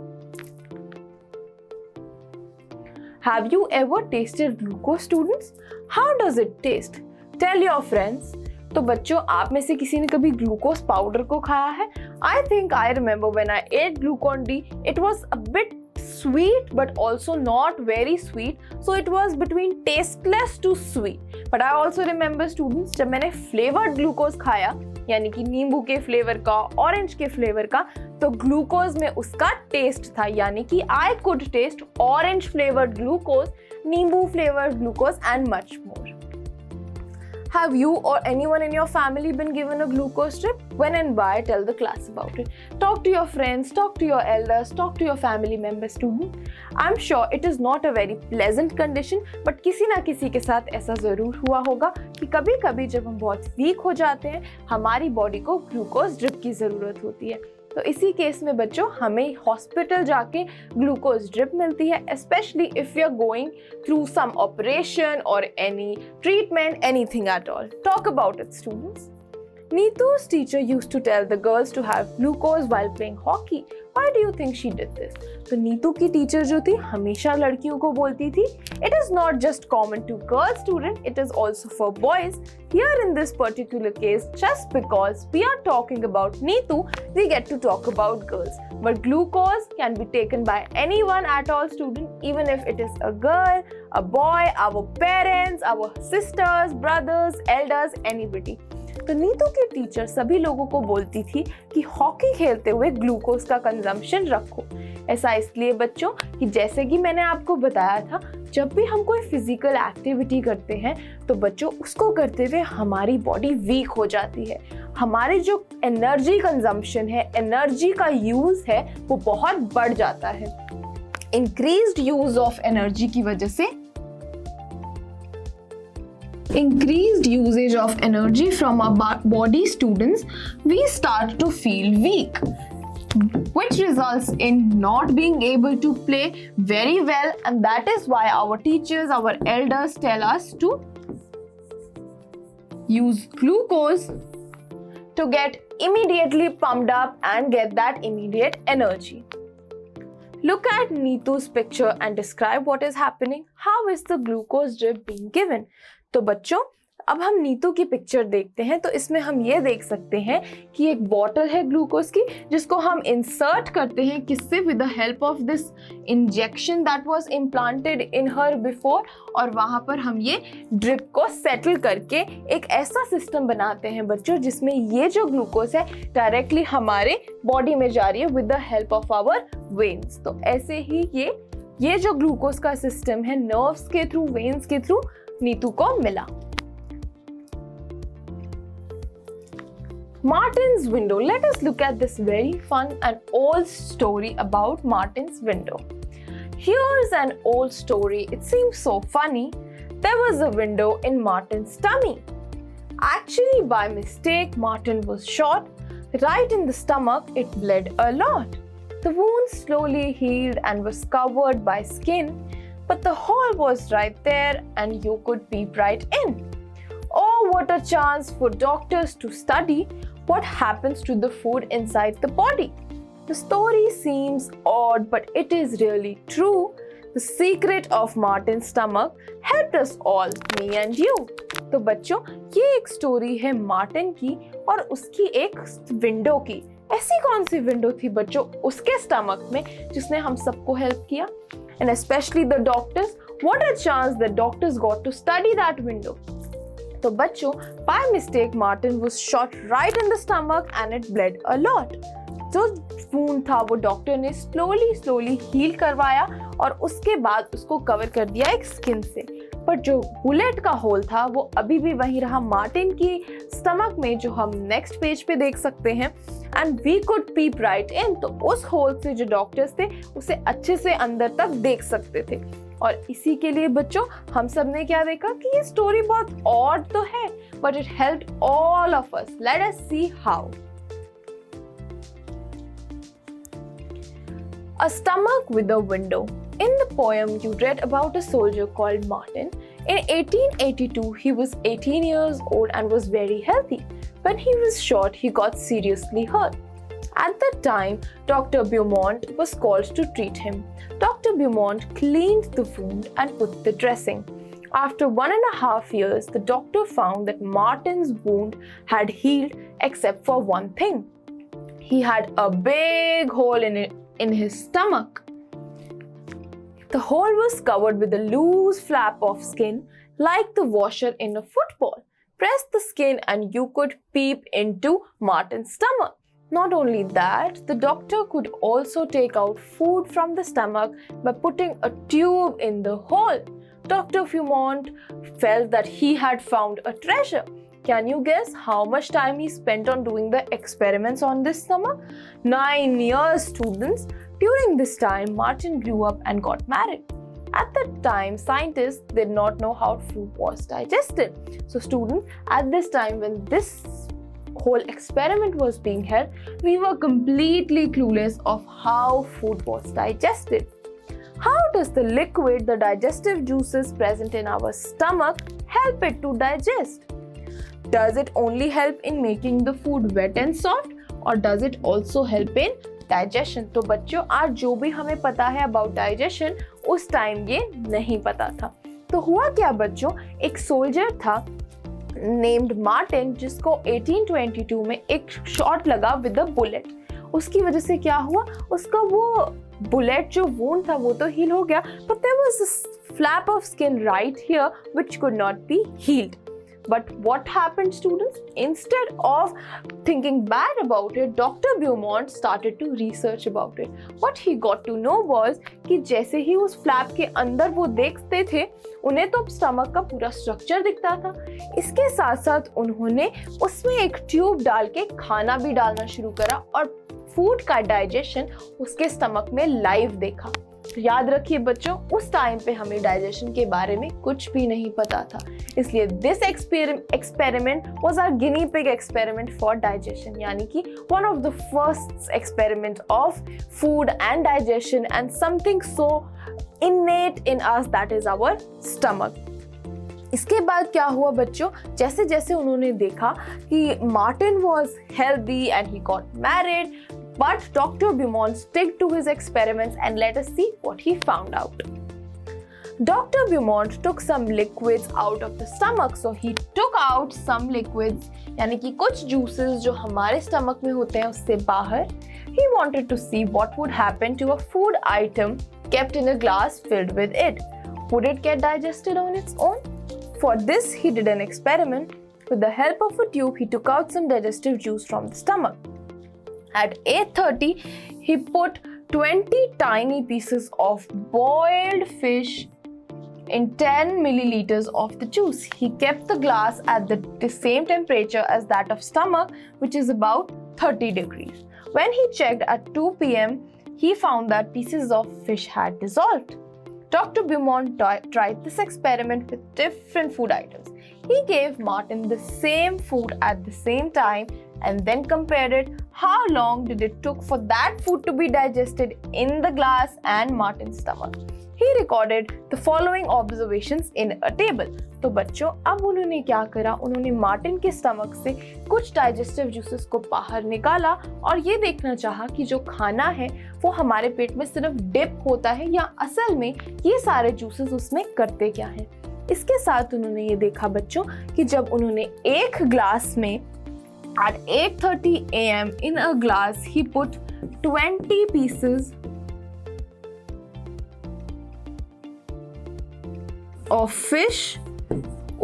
Have you ever tasted glucose, students? How does it taste? Tell your friends. तो बच्चों आप में से किसी ने कभी glucose powder को खाया है? I think I remember when I ate Glucon-D, it was a bit sweet but also not very sweet, so it was between tasteless to sweet. But I also remember students जब मैंने flavored glucose खाया, यानी कि नींबू के flavour का, orange के flavour का, तो ग्लूकोज में उसका टेस्ट था, यानी कि I could taste orange flavored glucose, नींबू flavored glucose and much more. Have you or anyone in your family been given a glucose drip? When and why? Tell the class about it. Talk to your friends, talk to your elders, talk to your family members, student. I'm sure it is not a very pleasant condition, but किसी ना किसी के साथ ऐसा ज़रूर हुआ होगा कि कभी-कभी जब हम बहुत वीक हो जाते हैं, हमारी बॉडी को ग्लूकोज ड्रिप की ज़रूरत होती है। तो इसी केस में बच्चों हमें हॉस्पिटल जाके ग्लूकोज ड्रिप मिलती है, especially if you are going through some operation और any treatment, anything at all. Talk about it students. Neetu's teacher used to tell the girls to have glucose while playing hockey. Why do you think she did this? तो नीतू की teacher जो थी हमेशा लड़कियों को बोलती थी, it is not just common to girls student, it is also for boys. Here in this particular case, just because we are talking about Neetu, we get to talk about girls. But glucose can be taken by anyone at all student, even if it is a girl, a boy, our parents, our sisters, brothers, elders, anybody. तो नीतू की teacher सभी लोगों को बोलती थी कि hockey खेलते हुए ग्लूकोज का कंजम्पशन रखो. ऐसा इसलिए बच्चों कि जैसे कि मैंने आपको बताया था, जब भी हम कोई फिजिकल एक्टिविटी करते हैं तो बच्चों उसको करते हुए हमारी बॉडी वीक हो जाती है. हमारे जो एनर्जी कंजम्पशन है, एनर्जी का यूज है, वो बहुत बढ़ जाता है. इंक्रीज्ड यूज ऑफ एनर्जी की वजह से increased usage of energy from our body students, we start to feel weak, which results in not being able to play very well, and that is why our teachers, our elders tell us to use glucose to get immediately pumped up and get that immediate energy. Look at Neetu's picture and describe what is happening. How is the glucose drip being given? तो बच्चों अब हम नीतू की picture देखते हैं. तो इसमें हम ये देख सकते हैं कि एक बॉटल है ग्लूकोज की, जिसको हम इंसर्ट करते हैं किससे, with the help of this injection that was implanted in her before. और वहां पर हम ये ड्रिप को सेटल करके एक ऐसा सिस्टम बनाते हैं बच्चों जिसमें ये जो ग्लूकोज है डायरेक्टली हमारे बॉडी में जा रही है with the help of our veins. तो ऐसे ही ये जो ग्लूकोज का सिस्टम है नर्व्स के थ्रू, वेन्स के थ्रू नीतू को मिला. Martin's window. Let us look at this very fun and old story about Martin's window. Here's an old story. It seems so funny. There was a window in Martin's tummy. Actually, by mistake, Martin was shot right in the stomach. It bled a lot. The wound slowly healed and was covered by skin, but the hole was right there and you could peep right in. Oh, what a chance for doctors to study what happens to the food inside the body. The story seems odd, but it is really true. The secret of Martin's stomach helped us all, me and you. तो बच्चों ये एक story है Martin की और उसकी एक window की. ऐसी कौन सी विंडो थी बच्चों उसके स्टमक में जिसने हम सबको हेल्प किया? And especially the doctors, what a chance the doctors got to study that window. तो बच्चों by mistake Martin was shot right in the stomach and it bled a lot. जो wound था वो डॉक्टर ने slowly heal करवाया और उसके बाद उसको कवर कर दिया एक स्किन से. पर जो बुलेट का होल था वो अभी भी वहीं रहा मार्टिन की स्टमक में, जो हम नेक्स्ट पेज पे देख सकते हैं. And we could peep right in. तो उस होल से जो डॉक्टर्स थे उसे अच्छे से अंदर तक देख सकते थे. और इसी के लिए बच्चों हम सब ने क्या देखा कि ये स्टोरी बहुत ऑड तो है, but it helped all of us. Late us see how. A stomach with a window. In the poem, you read about a soldier called Martin. In 1882, he was 18 years old and was very healthy. When he was shot, he got seriously hurt. At that time, Dr. Beaumont was called to treat him. Dr. Beaumont cleaned the wound and put the dressing. After 1.5 years, the doctor found that Martin's wound had healed except for one thing. He had a big hole in his stomach. The hole was covered with a loose flap of skin like the washer in a football. Press the skin and you could peep into Martin's stomach. Not only that, the doctor could also take out food from the stomach by putting a tube in the hole. Dr. Beaumont felt that he had found a treasure. Can you guess how much time he spent on doing the experiments on this stomach? 9 years, students. During this time, Martin grew up and got married. At that time, scientists did not know how food was digested. So students, at this time when this whole experiment was being held, we were completely clueless of how food was digested. How does the liquid, the digestive juices present in our stomach, help it to digest? Does it only help in making the food wet and soft, or does it also help in digestion? तो बच्चों, आज जो भी हमें पता है about digestion, उस time ये नहीं पता था. तो हुआ क्या बच्चों, एक सोल्जर था नेम्ड मार्टिन, जिसको 1822 में एक शॉट लगा विद अ बुलेट. उसकी वजह से क्या हुआ, उसका वो बुलेट जो वुंड था वो तो हील हो गया, but there was a flap of skin right here which could not be healed. But what happened, students? Instead of thinking bad about it, Dr. Beaumont started to research about it. What he got to know was कि जैसे ही उस flap के अंदर वो देखते थे, उन्हें तो स्टमक का पूरा स्ट्रक्चर दिखता था. इसके साथ साथ उन्होंने उसमें एक ट्यूब डाल के खाना भी डालना शुरू करा और फूड का डाइजेशन उसके स्टमक में लाइव देखा. तो याद रखिए बच्चों, उस टाइम पे हमें डाइजेशन के बारे में कुछ भी नहीं पता था. इसलिए this experiment was our guinea pig experiment for digestion, यानी कि one of the first experiment of food and digestion and something so innate in us, that is our stomach. इसके बाद क्या हुआ बच्चों, जैसे जैसे उन्होंने देखा कि Martin was healthy and he got married, but Dr. Beaumont stuck to his experiments and let us see what he found out. Dr. Beaumont took some liquids out of the stomach, so he took out some liquids, यानी कि कुछ juices जो हमारे stomach में होते हैं उससे बाहर. He wanted to see what would happen to a food item kept in a glass filled with it. Would it get digested on its own? For this, he did an experiment. With the help of a tube, he took out some digestive juice from the stomach. At 8:30, he put 20 tiny pieces of boiled fish in 10 milliliters of the juice. He kept the glass at the same temperature as that of stomach, which is about 30 degrees. When he checked at 2 p.m., he found that pieces of fish had dissolved. Dr. Beaumont tried this experiment with different food items. He gave Martin the same food at the same time and then compared it. How long did it took for that food to be digested in the glass and Martin's stomach? He recorded the following observations in a table. तो बच्चों, अब उन्होंने क्या करा, उन्होंने Martin के stomach से कुछ डाइजेस्टिव जूसेस को बाहर निकाला और ये देखना चाहा कि जो खाना है वो हमारे पेट में सिर्फ डिप होता है या असल में ये सारे जूसेस उसमें करते क्या हैं. इसके साथ उन्होंने ये देखा बच्चों कि जब उन्होंने एक ग्लास में at 8:30 a.m. in a glass he put 20 pieces of fish,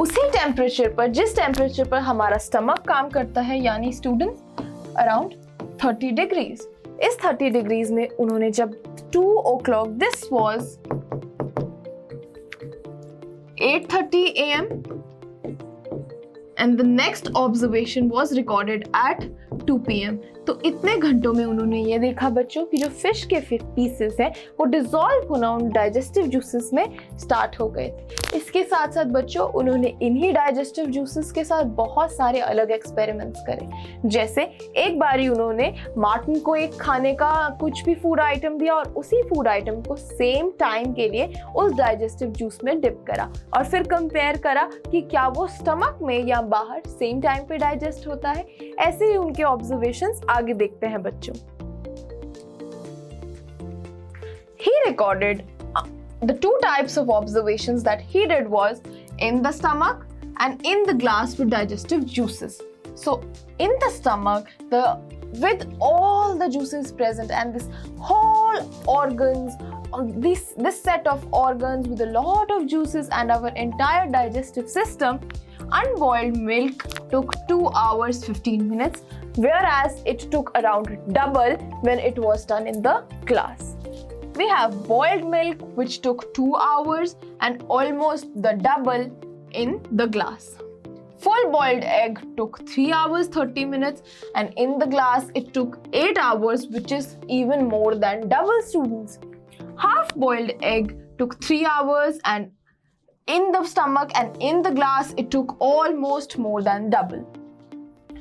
उसी टेम्परेचर पर जिस टेम्परेचर पर हमारा स्टमक काम करता है, यानी स्टूडेंट्स अराउंड 30 डिग्रीज. इस 30 डिग्रीज में उन्होंने जब 2 o'clock, this was 8:30 a.m. and the next observation was recorded at 2 p.m. तो इतने घंटों में उन्होंने ये देखा बच्चों कि जो फिश के पीसेस हैं वो डिसॉल्व होना उन डाइजेस्टिव जूसेस में स्टार्ट हो गए थे. इसके साथ साथ बच्चों उन्होंने इन्हीं डाइजेस्टिव जूसेस के साथ बहुत सारे अलग एक्सपेरिमेंट्स करे. जैसे एक बारी उन्होंने मार्टिन को एक खाने का कुछ भी फूड आइटम दिया और उसी फूड आइटम को सेम टाइम के लिए उस डाइजेस्टिव जूस में डिप करा और फिर कंपेयर करा कि क्या वो स्टमक में या बाहर सेम टाइम पे डाइजेस्ट होता है. ऐसे ही उनके ऑब्जर्वेशंस आगे देखते हैं बच्चों. He recorded the two types of observations that he did was in the stomach and in the glass with digestive juices. So in the stomach, with all the juices present and this whole organs, this set of organs with a lot of juices and our entire digestive system, unboiled milk took 2 hours 15 minutes, whereas it took around double when it was done in the glass. We have boiled milk which took 2 hours and almost the double in the glass. Full boiled egg took 3 hours 30 minutes and in the glass it took 8 hours, which is even more than double, students. Half boiled egg took 3 hours and in the stomach and in the glass it took almost more than double.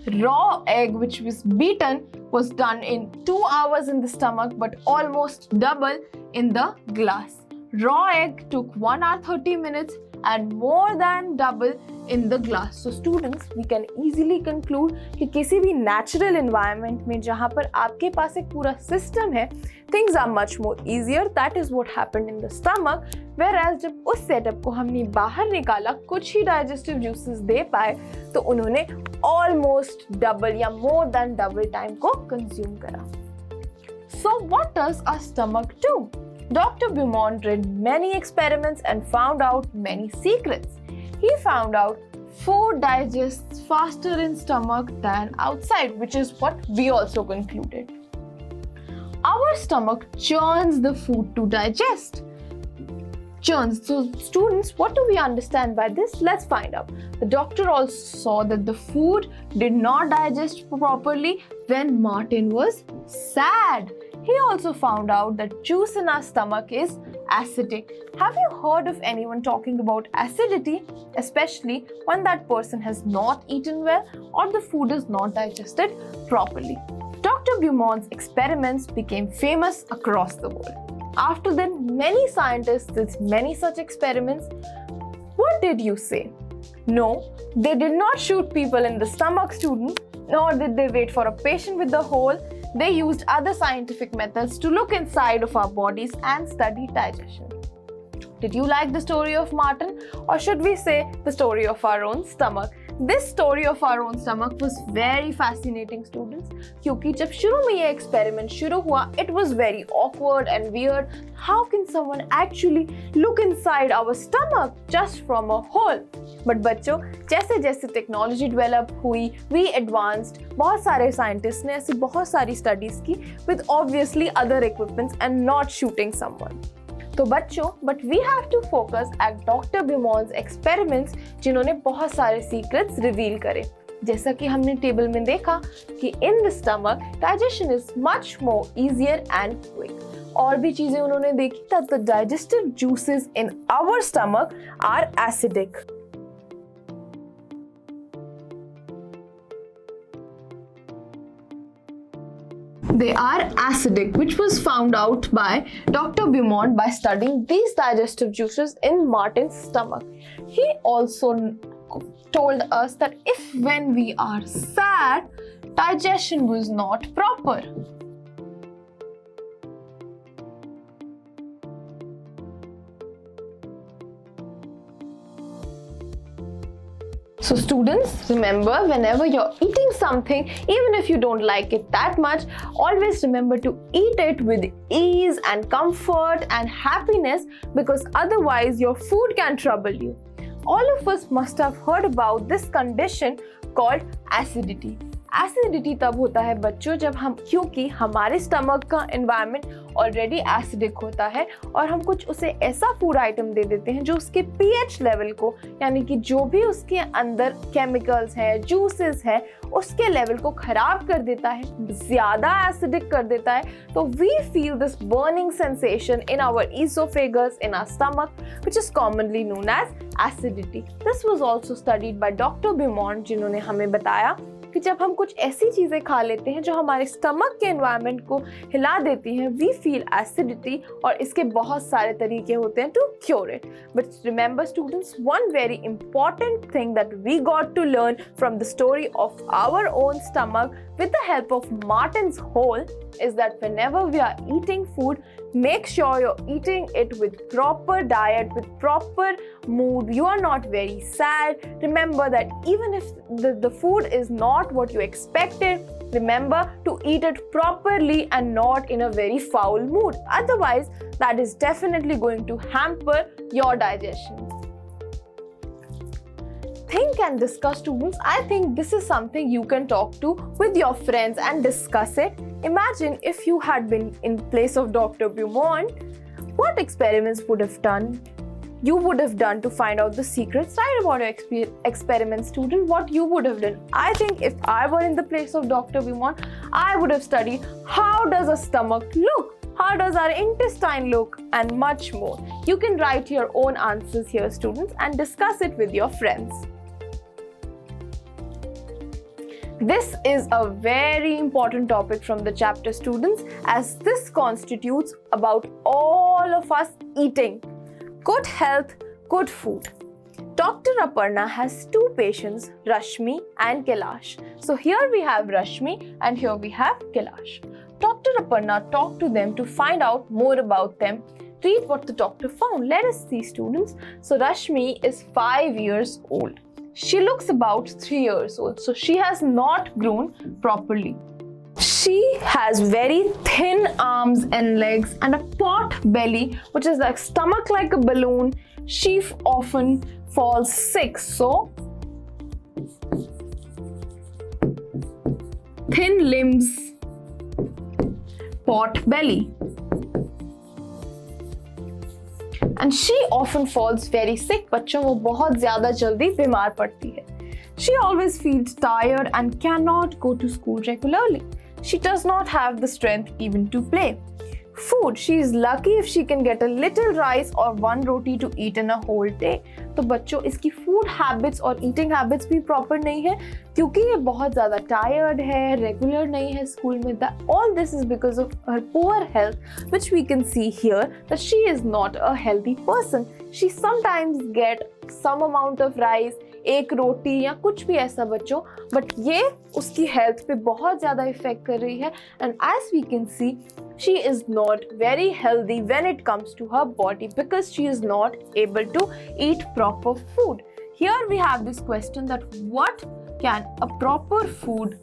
Raw egg which was beaten was done in 2 hours in the stomach but almost double in the glass. Raw egg took 1 hour 30 minutes and more than double in the glass. So students, we can easily conclude कि किसी भी natural environment में जहाँ पर आपके पास एक पूरा system है, things are much more easier. That is what happened in the stomach. Whereas जब उस setup को हमने बाहर निकाला, कुछ ही digestive juices दे पाए, तो उन्होंने almost double या more than double time को consume करा. So what does our stomach do? Dr. Beaumont did many experiments and found out many secrets. He found out food digests faster in stomach than outside, which is what we also concluded. Our stomach churns the food to digest. Churns. So students, what do we understand by this? Let's find out. The doctor also saw that the food did not digest properly when Martin was sad. He also found out that juice in our stomach is acidic. Have you heard of anyone talking about acidity, especially when that person has not eaten well or the food is not digested properly? Dr. Beaumont's experiments became famous across the world. After then, many scientists did many such experiments. What did you say? No, they did not shoot people in the stomach, students, nor did they wait for a patient with the hole. They used other scientific methods to look inside of our bodies and study digestion. Did you like the story of Martin, or should we say the story of our own stomach? This story of our own stomach was very fascinating, students, क्योंकि जब शुरू में ये experiment शुरू हुआ, it was very awkward and weird. How can someone actually look inside our stomach just from a hole? But बच्चों, जैसे जैसे technology develop हुई, we advanced. बहुत सारे scientists ने ऐसी बहुत सारी studies की with obviously other equipments and not shooting someone. तो बच्चों, but we have to focus at Dr. Beaumont's experiments, जिन्होंने बहुत सारे secrets reveal करे. जैसा कि हमने टेबल में देखा कि in the stomach digestion is much more easier and quick. और भी चीजें उन्होंने देखी that the digestive juices in our stomach are acidic. They are acidic, which was found out by Dr. Beaumont by studying these digestive juices in Martin's stomach. He also told us that if when we are sad, digestion was not proper. So students, remember, whenever you're eating something, even if you don't like it that much, always remember to eat it with ease and comfort and happiness, because otherwise your food can trouble you. All of us must have heard about this condition called acidity. Acidity तब होता है बच्चों जब हम, क्योंकि हमारे stomach का environment already acidic होता है और हम कुछ उसे ऐसा फूड आइटम दे देते हैं जो उसके पीएच लेवल को, यानी कि जो भी उसके अंदर केमिकल्स हैं, जूसेस हैं, उसके लेवल को खराब कर देता है, ज़्यादा एसिडिक कर देता है. तो we feel this burning sensation in our oesophagus, in our stomach, which is commonly known as acidity. This was also studied by doctor Beaumont, जिन्होंने हमें बताया कि जब हम कुछ ऐसी चीज़ें खा लेते हैं जो हमारे स्टमक के एनवायरनमेंट को हिला देती हैं, वी फील एसिडिटी, और इसके बहुत सारे तरीके होते हैं to cure it. But remember students, one very important thing that we got to learn from the story of our own stomach with the help of Martin's hole is that whenever we are eating food, make sure you're eating it with proper diet, with proper mood. You are not very sad. Remember that even if the food is not what you expected, remember to eat it properly and not in a very foul mood. Otherwise, that is definitely going to hamper your digestion. Think and discuss, students. I think this is something you can talk to with your friends and discuss it. Imagine if you had been in place of Dr. Beaumont, what experiments would have done? You would have done to find out the secrets. Write about your experiment, student, what you would have done. I think if I were in the place of Dr. Beaumont, I would have studied how does a stomach look? How does our intestine look? And much more. You can write your own answers here, students, and discuss it with your friends. This is a very important topic from the chapter, students, as this constitutes about all of us eating. Good health, good food. Dr. Aparna has two patients, Rashmi and Kailash. So here we have Rashmi and here we have Kailash. Dr. Aparna talked to them to find out more about them. Read what the doctor found. Let us see, students. So Rashmi is 5 years old. She looks about 3 years old, so she has not grown properly. She has very thin arms and legs and a pot belly, which is like stomach like a balloon. She often falls sick, so thin limbs, pot belly. And she often falls very sick. बच्चों वो बहुत ज़्यादा जल्दी बीमार पड़ती है. She always feels tired and cannot go to school regularly. She does not have the strength even to play. Food. She is lucky if she can get a little rice or one roti to eat in a whole day. तो बच्चों इसकी food habits और eating habits भी proper नहीं है क्योंकि ये बहुत ज़्यादा tired है, regular नहीं है school में. All this is because of her poor health, which we can see here that she is not a healthy person. She sometimes get some amount of rice, एक रोटी या कुछ भी ऐसा बच्चों, बट ये उसकी हेल्थ पे बहुत ज़्यादा इफेक्ट कर रही है. And as we can see she is not very healthy when it comes to her body because she is not able to eat proper food. Here we have this question that what can a proper food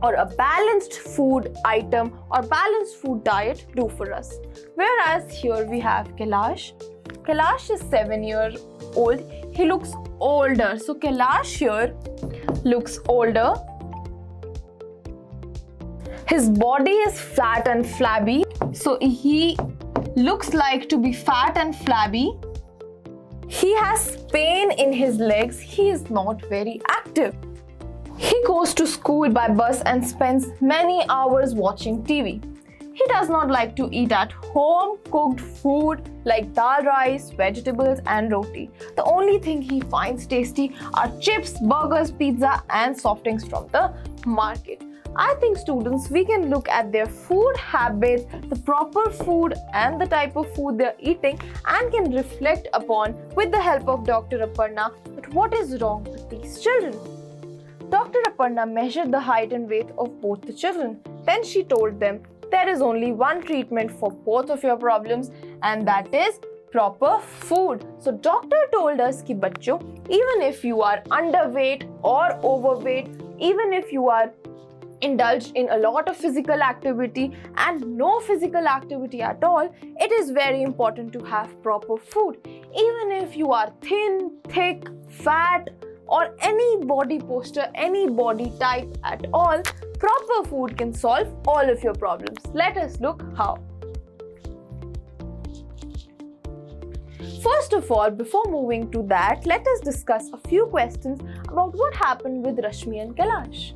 or a balanced food item or balanced food diet do for us? Whereas here we have Kailash. Kailash is 7 years old. He looks older. So Kailash here looks older. His body is flat and flabby. So he looks like to be fat and flabby. He has pain in his legs. He is not very active. He goes to school by bus and spends many hours watching TV. He does not like to eat at home cooked food like dal rice, vegetables and roti. The only thing he finds tasty are chips, burgers, pizza and soft drinks from the market. I think students, we can look at their food habits, the proper food and the type of food they're eating and can reflect upon with the help of Dr. Aparna that what is wrong with these children. Dr. Aparna measured the height and weight of both the children. Then she told them there is only one treatment for both of your problems and that is proper food. So doctor told us कि बच्चों, even if you are underweight or overweight, even if you are indulged in a lot of physical activity and no physical activity at all, it is very important to have proper food. Even if you are thin, thick, fat or any body posture, any body type at all, proper food can solve all of your problems. Let us look how. First of all, before moving to that, let us discuss a few questions about what happened with Rashmi and Kailash.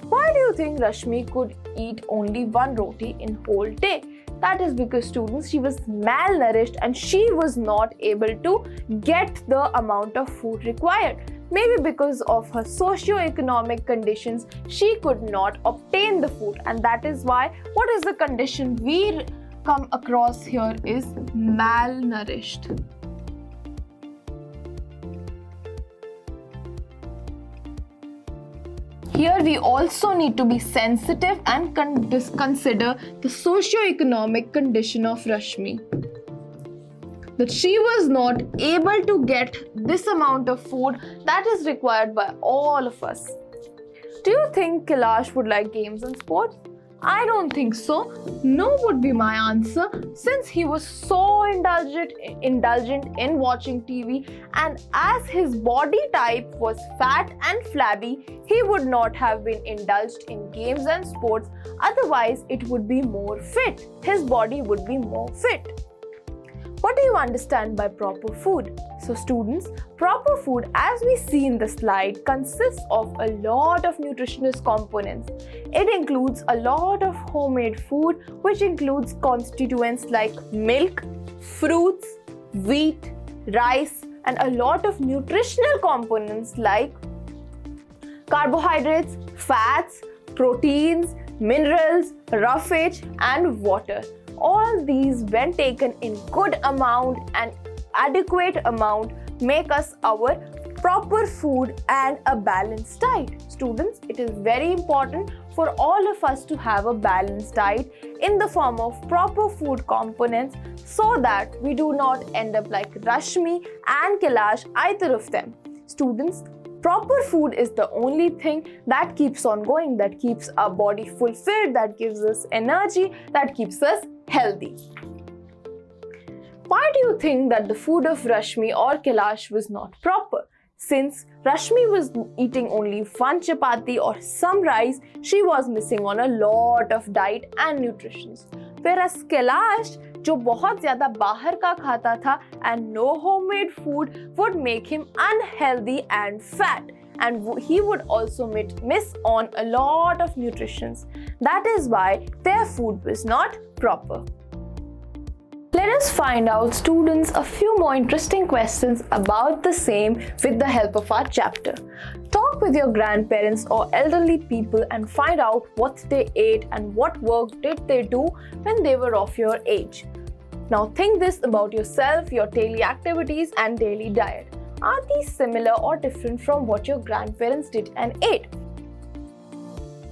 Why do you think Rashmi could eat only one roti in whole day? That is because students, she was malnourished and she was not able to get the amount of food required. Maybe because of her socio-economic conditions, she could not obtain the food, and that is why what is the condition we come across here is malnourished. Here we also need to be sensitive and consider the socio-economic condition of Rashmi. That she was not able to get this amount of food that is required by all of us. Do you think Kailash would like games and sports? I don't think so. No would be my answer, since he was so indulgent in watching TV, and as his body type was fat and flabby, he would not have been indulged in games and sports. Otherwise, it would be more fit. His body would be more fit. What do you understand by proper food? So students, proper food, as we see in the slide, consists of a lot of nutritious components. It includes a lot of homemade food, which includes constituents like milk, fruits, wheat, rice, and a lot of nutritional components like carbohydrates, fats, proteins, minerals, roughage, and water. All these, when taken in good amount and adequate amount, make us our proper food and a balanced diet. Students, it is very important for all of us to have a balanced diet in the form of proper food components so that we do not end up like Rashmi and Kailash, either of them. Students, proper food is the only thing that keeps on going, that keeps our body fulfilled, that gives us energy, that keeps us healthy. Why do you think that the food of Rashmi or Kailash was not proper? Since Rashmi was eating only one chapati or some rice, she was missing on a lot of diet and nutrition. Whereas Kailash, जो बहुत ज़्यादा बाहर का खाता था and no homemade food would make him unhealthy and fat, and he would also miss on a lot of nutrition. That is why their food was not proper. Let us find out, students, a few more interesting questions about the same with the help of our chapter. Talk with your grandparents or elderly people and find out what they ate and what work did they do when they were of your age. Now think this about yourself, your daily activities and daily diet. Are these similar or different from what your grandparents did and ate?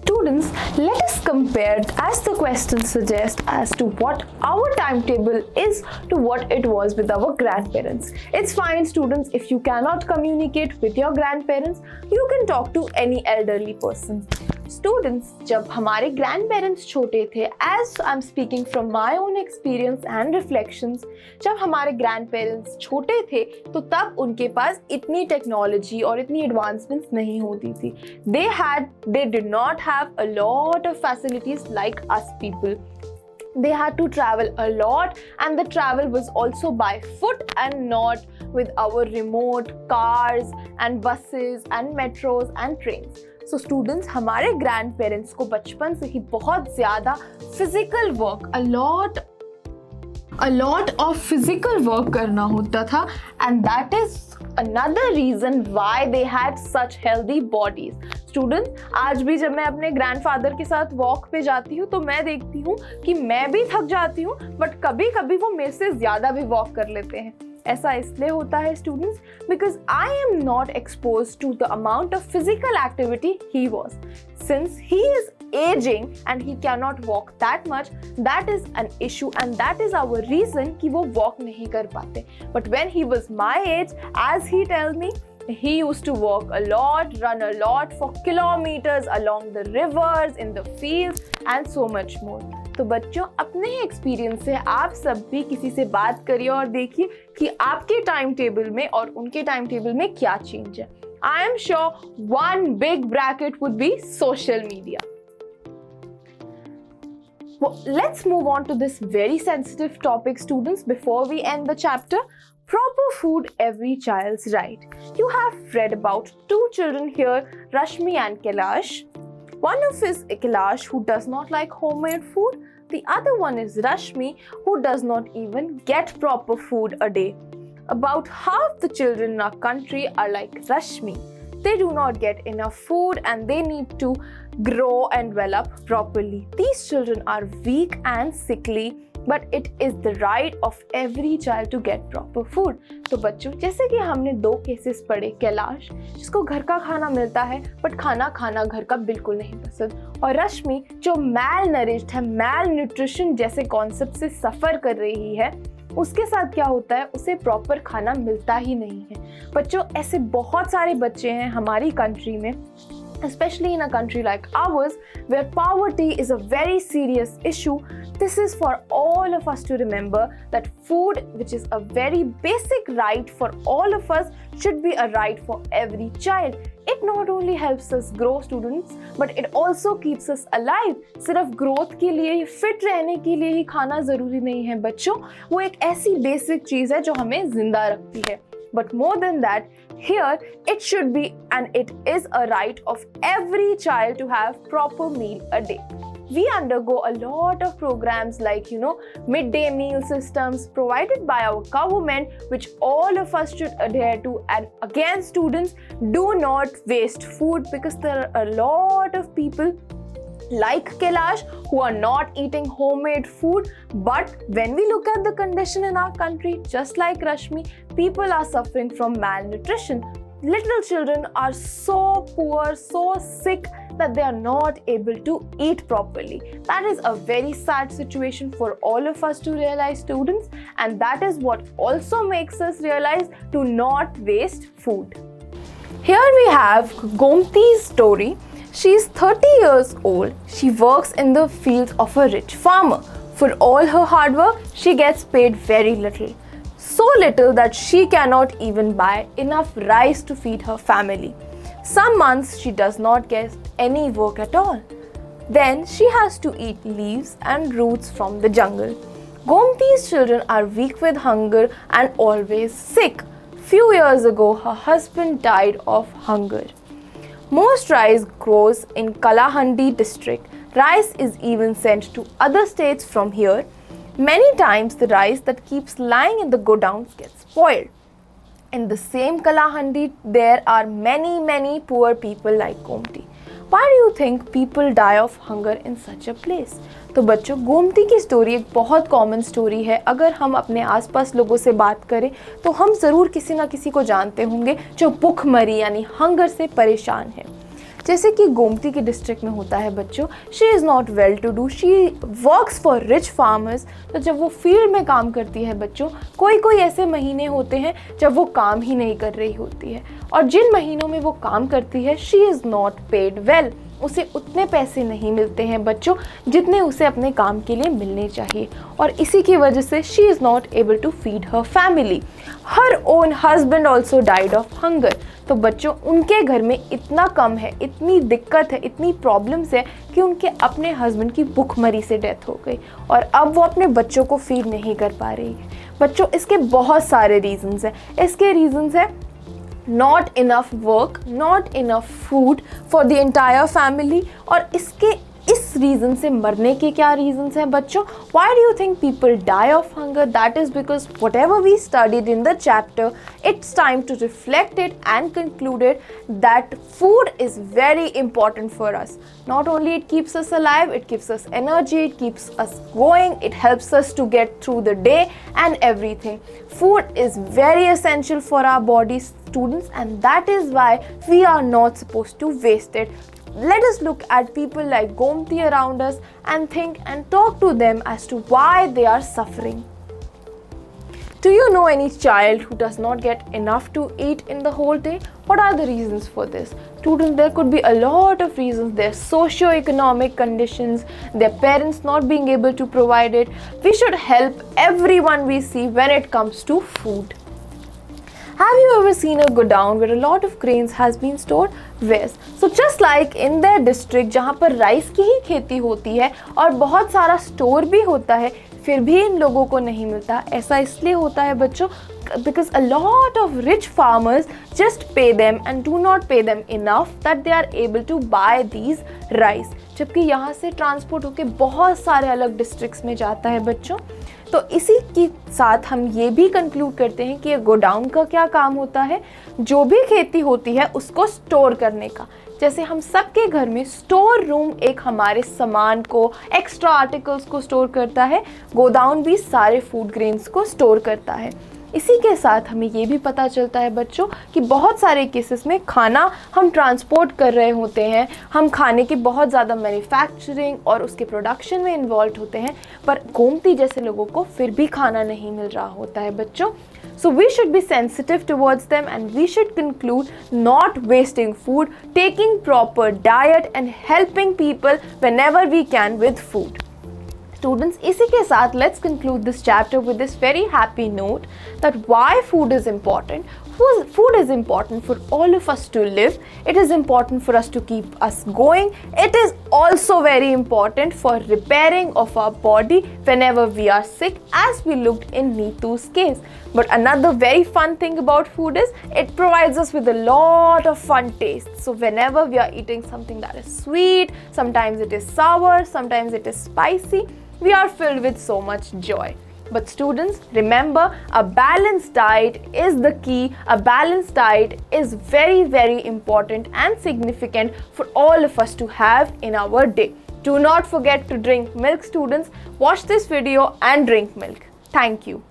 Students, let us compare, as the question suggests, as to what our timetable is to what it was with our grandparents. It's fine, students, if you cannot communicate with your grandparents, you can talk to any elderly person. Students, जब हमारे grandparents छोटे थे, as I'm speaking from my own experience and reflections, जब हमारे grandparents छोटे थे तो तब उनके पास इतनी technology और इतनी advancements नहीं होती थी. They did not have a lot of facilities like us people. They had to travel a lot, and the travel was also by foot and not with our remote cars and buses and metros and trains. So students, हमारे grandparents को बचपन से ही बहुत ज़्यादा physical work, a lot of physical work करना होता था, and that is another reason why they had such healthy bodies. Students, आज भी जब मैं अपने grandfather के साथ walk पे जाती हूँ तो मैं देखती हूँ कि मैं भी थक जाती हूँ, but कभी-कभी वो मेरे से ज़्यादा भी walk कर लेते हैं. ऐसा इसलिए होता है students because I am not exposed to the amount of physical activity he was. Since he is aging and he cannot walk that much, that is an issue and that is our reason कि वो walk नहीं कर पाते. But when he was my age, as he tells me, he used to walk a lot, run a lot for kilometers along the rivers, in the fields and so much more. तो बच्चों, अपने ही experience से आप सब भी किसी से बात करिए और देखिए कि आपके टाइम टेबल में और उनके टाइम टेबल में क्या चेंज है. I am sure one big bracket would be social media. Well, let's move on to this very sensitive topic, students, before we end the chapter. Proper food, every child's right. You have read about two children here, Rashmi and Kailash. One of is Kailash, who does not like homemade food. The other one is Rashmi, who does not even get proper food a day. About half the children in our country are like Rashmi. They do not get enough food and they need to grow and develop properly. These children are weak and sickly, but it is the right of every child to get proper food. तो बच्चों, जैसे कि हमने दो cases पढ़े, कैलाश जिसको घर का खाना मिलता है बट खाना घर का बिल्कुल नहीं पसंद, और रश्मि जो malnourished है, malnutrition जैसे कॉन्सेप्ट से सफ़र कर रही है, उसके साथ क्या होता है, उसे प्रॉपर खाना मिलता ही नहीं है. बच्चों, ऐसे बहुत सारे बच्चे हैं हमारी कंट्री में, especially in a country like ours where poverty is a very serious issue. This is for all of us to remember that food, which is a very basic right for all of us, should be a right for every child. It not only helps us grow, students, but it also keeps us alive. सिर्फ growth के लिए, fit रहने के लिए ही खाना ज़रूरी नहीं है बच्चों, वो एक ऐसी basic चीज़ है जो हमें जिंदा रखती है. But more than that, here it should be and it is a right of every child to have proper meal a day. we undergo a lot of programs like, midday meal systems provided by our government, which all of us should adhere to. And again, students, do not waste food, because there are a lot of people like Kailash who are not eating homemade food. But when we look at the condition in our country, just like Rashmi, people are suffering from malnutrition. Little children are so poor, so sick that they are not able to eat properly. That is a very sad situation for all of us to realize, students, and that is what also makes us realize to not waste food. Here we have Gomti's story. She is 30 years old. She works in the fields of a rich farmer. For all her hard work, she gets paid very little. So little that she cannot even buy enough rice to feed her family. Some months she does not get any work at all. Then she has to eat leaves and roots from the jungle. Gomti's children are weak with hunger and always sick. Few years ago, her husband died of hunger. Most rice grows in Kalahandi district. Rice is even sent to other states from here. Many times the rice that keeps lying in the godowns gets spoiled. In the same Kalahandi, there are many poor people like Gomti. Why do you think people die of hunger in such a place? तो बच्चों, गोमती की story एक बहुत common story है. अगर हम अपने आसपास लोगों से बात करें तो हम ज़रूर किसी ना किसी को जानते होंगे जो भूखमरी यानी हंगर से परेशान है. जैसे कि गोमती के डिस्ट्रिक्ट में होता है बच्चों, she is not well to do, she works for rich farmers. तो जब वो फील्ड में काम करती है बच्चों, कोई ऐसे महीने होते हैं जब वो काम ही नहीं कर रही होती है, और जिन महीनों में वो काम करती है, she is not paid well. उसे उतने पैसे नहीं मिलते हैं बच्चों जितने उसे अपने काम के लिए मिलने चाहिए, और इसी की वजह से she is not able to feed her family. Her own husband also died of hunger. तो बच्चों, उनके घर में इतना कम है, इतनी दिक्कत है, इतनी प्रॉब्लम्स है कि उनके अपने हस्बैंड की भूखमरी से डेथ हो गई, और अब वो अपने बच्चों को फीड नहीं कर पा रही है. बच्चों, इसके बहुत सारे रीजंस हैं. इसके रीजंस हैं not enough work, not enough food for the entire family. और इस रीज़न से मरने के क्या रीजंस हैं बच्चों? Why do you think people die of hunger? That is because whatever we studied in the chapter, it's time to reflect it and conclude it that food is very important for us. Not only it keeps us alive, it gives us energy, it keeps us going, it helps us to get through the day and everything. Food is very essential for our bodies, students, and that is why we are not supposed to waste it. Let us look at people like Gomti around us and think and talk to them as to why they are suffering. Do you know any child who does not get enough to eat in the whole day? What are the reasons for this? Students, there could be a lot of reasons. Their socio-economic conditions, their parents not being able to provide it. We should help everyone we see when it comes to food. Have you ever seen a godown where a lot of grains has been stored? Yes. So just like in their district जहाँ पर rice की ही खेती होती है और बहुत सारा store भी होता है, फिर भी इन लोगों को नहीं मिलता. ऐसा इसलिए होता है बच्चों because a lot of rich farmers just pay them and do not pay them enough that they are able to buy these rice. जबकि यहाँ से ट्रांसपोर्ट होके बहुत सारे अलग डिस्ट्रिक्ट्स में जाता है बच्चों. तो इसी के साथ हम ये भी कंक्लूड करते हैं कि ये गोडाउन का क्या काम होता है. जो भी खेती होती है उसको स्टोर करने का. जैसे हम सबके घर में स्टोर रूम एक हमारे सामान को, एक्स्ट्रा आर्टिकल्स को स्टोर करता है, गोडाउन भी सारे फूड ग्रेन्स को स्टोर करता है. इसी के साथ हमें ये भी पता चलता है बच्चों कि बहुत सारे केसेस में खाना हम ट्रांसपोर्ट कर रहे होते हैं, हम खाने की बहुत ज़्यादा मैन्युफैक्चरिंग और उसके प्रोडक्शन में इन्वॉल्व होते हैं, पर गोमती जैसे लोगों को फिर भी खाना नहीं मिल रहा होता है बच्चों. So we should be sensitive towards them and we should conclude not wasting food, taking proper diet and helping people whenever we can with food. Students, इसी के साथ let's conclude this chapter with this very happy note that why food is important. Food is important for all of us to live. It is important for us to keep us going. It is also very important for repairing of our body whenever we are sick, as we looked in Neetu's case. But another very fun thing about food is it provides us with a lot of fun tastes. So whenever we are eating something that is sweet, sometimes it is sour, sometimes it is spicy, we are filled with so much joy. But students, remember, a balanced diet is the key. A balanced diet is very, very important and significant for all of us to have in our day. Do not forget to drink milk, students. Watch this video and drink milk. Thank you.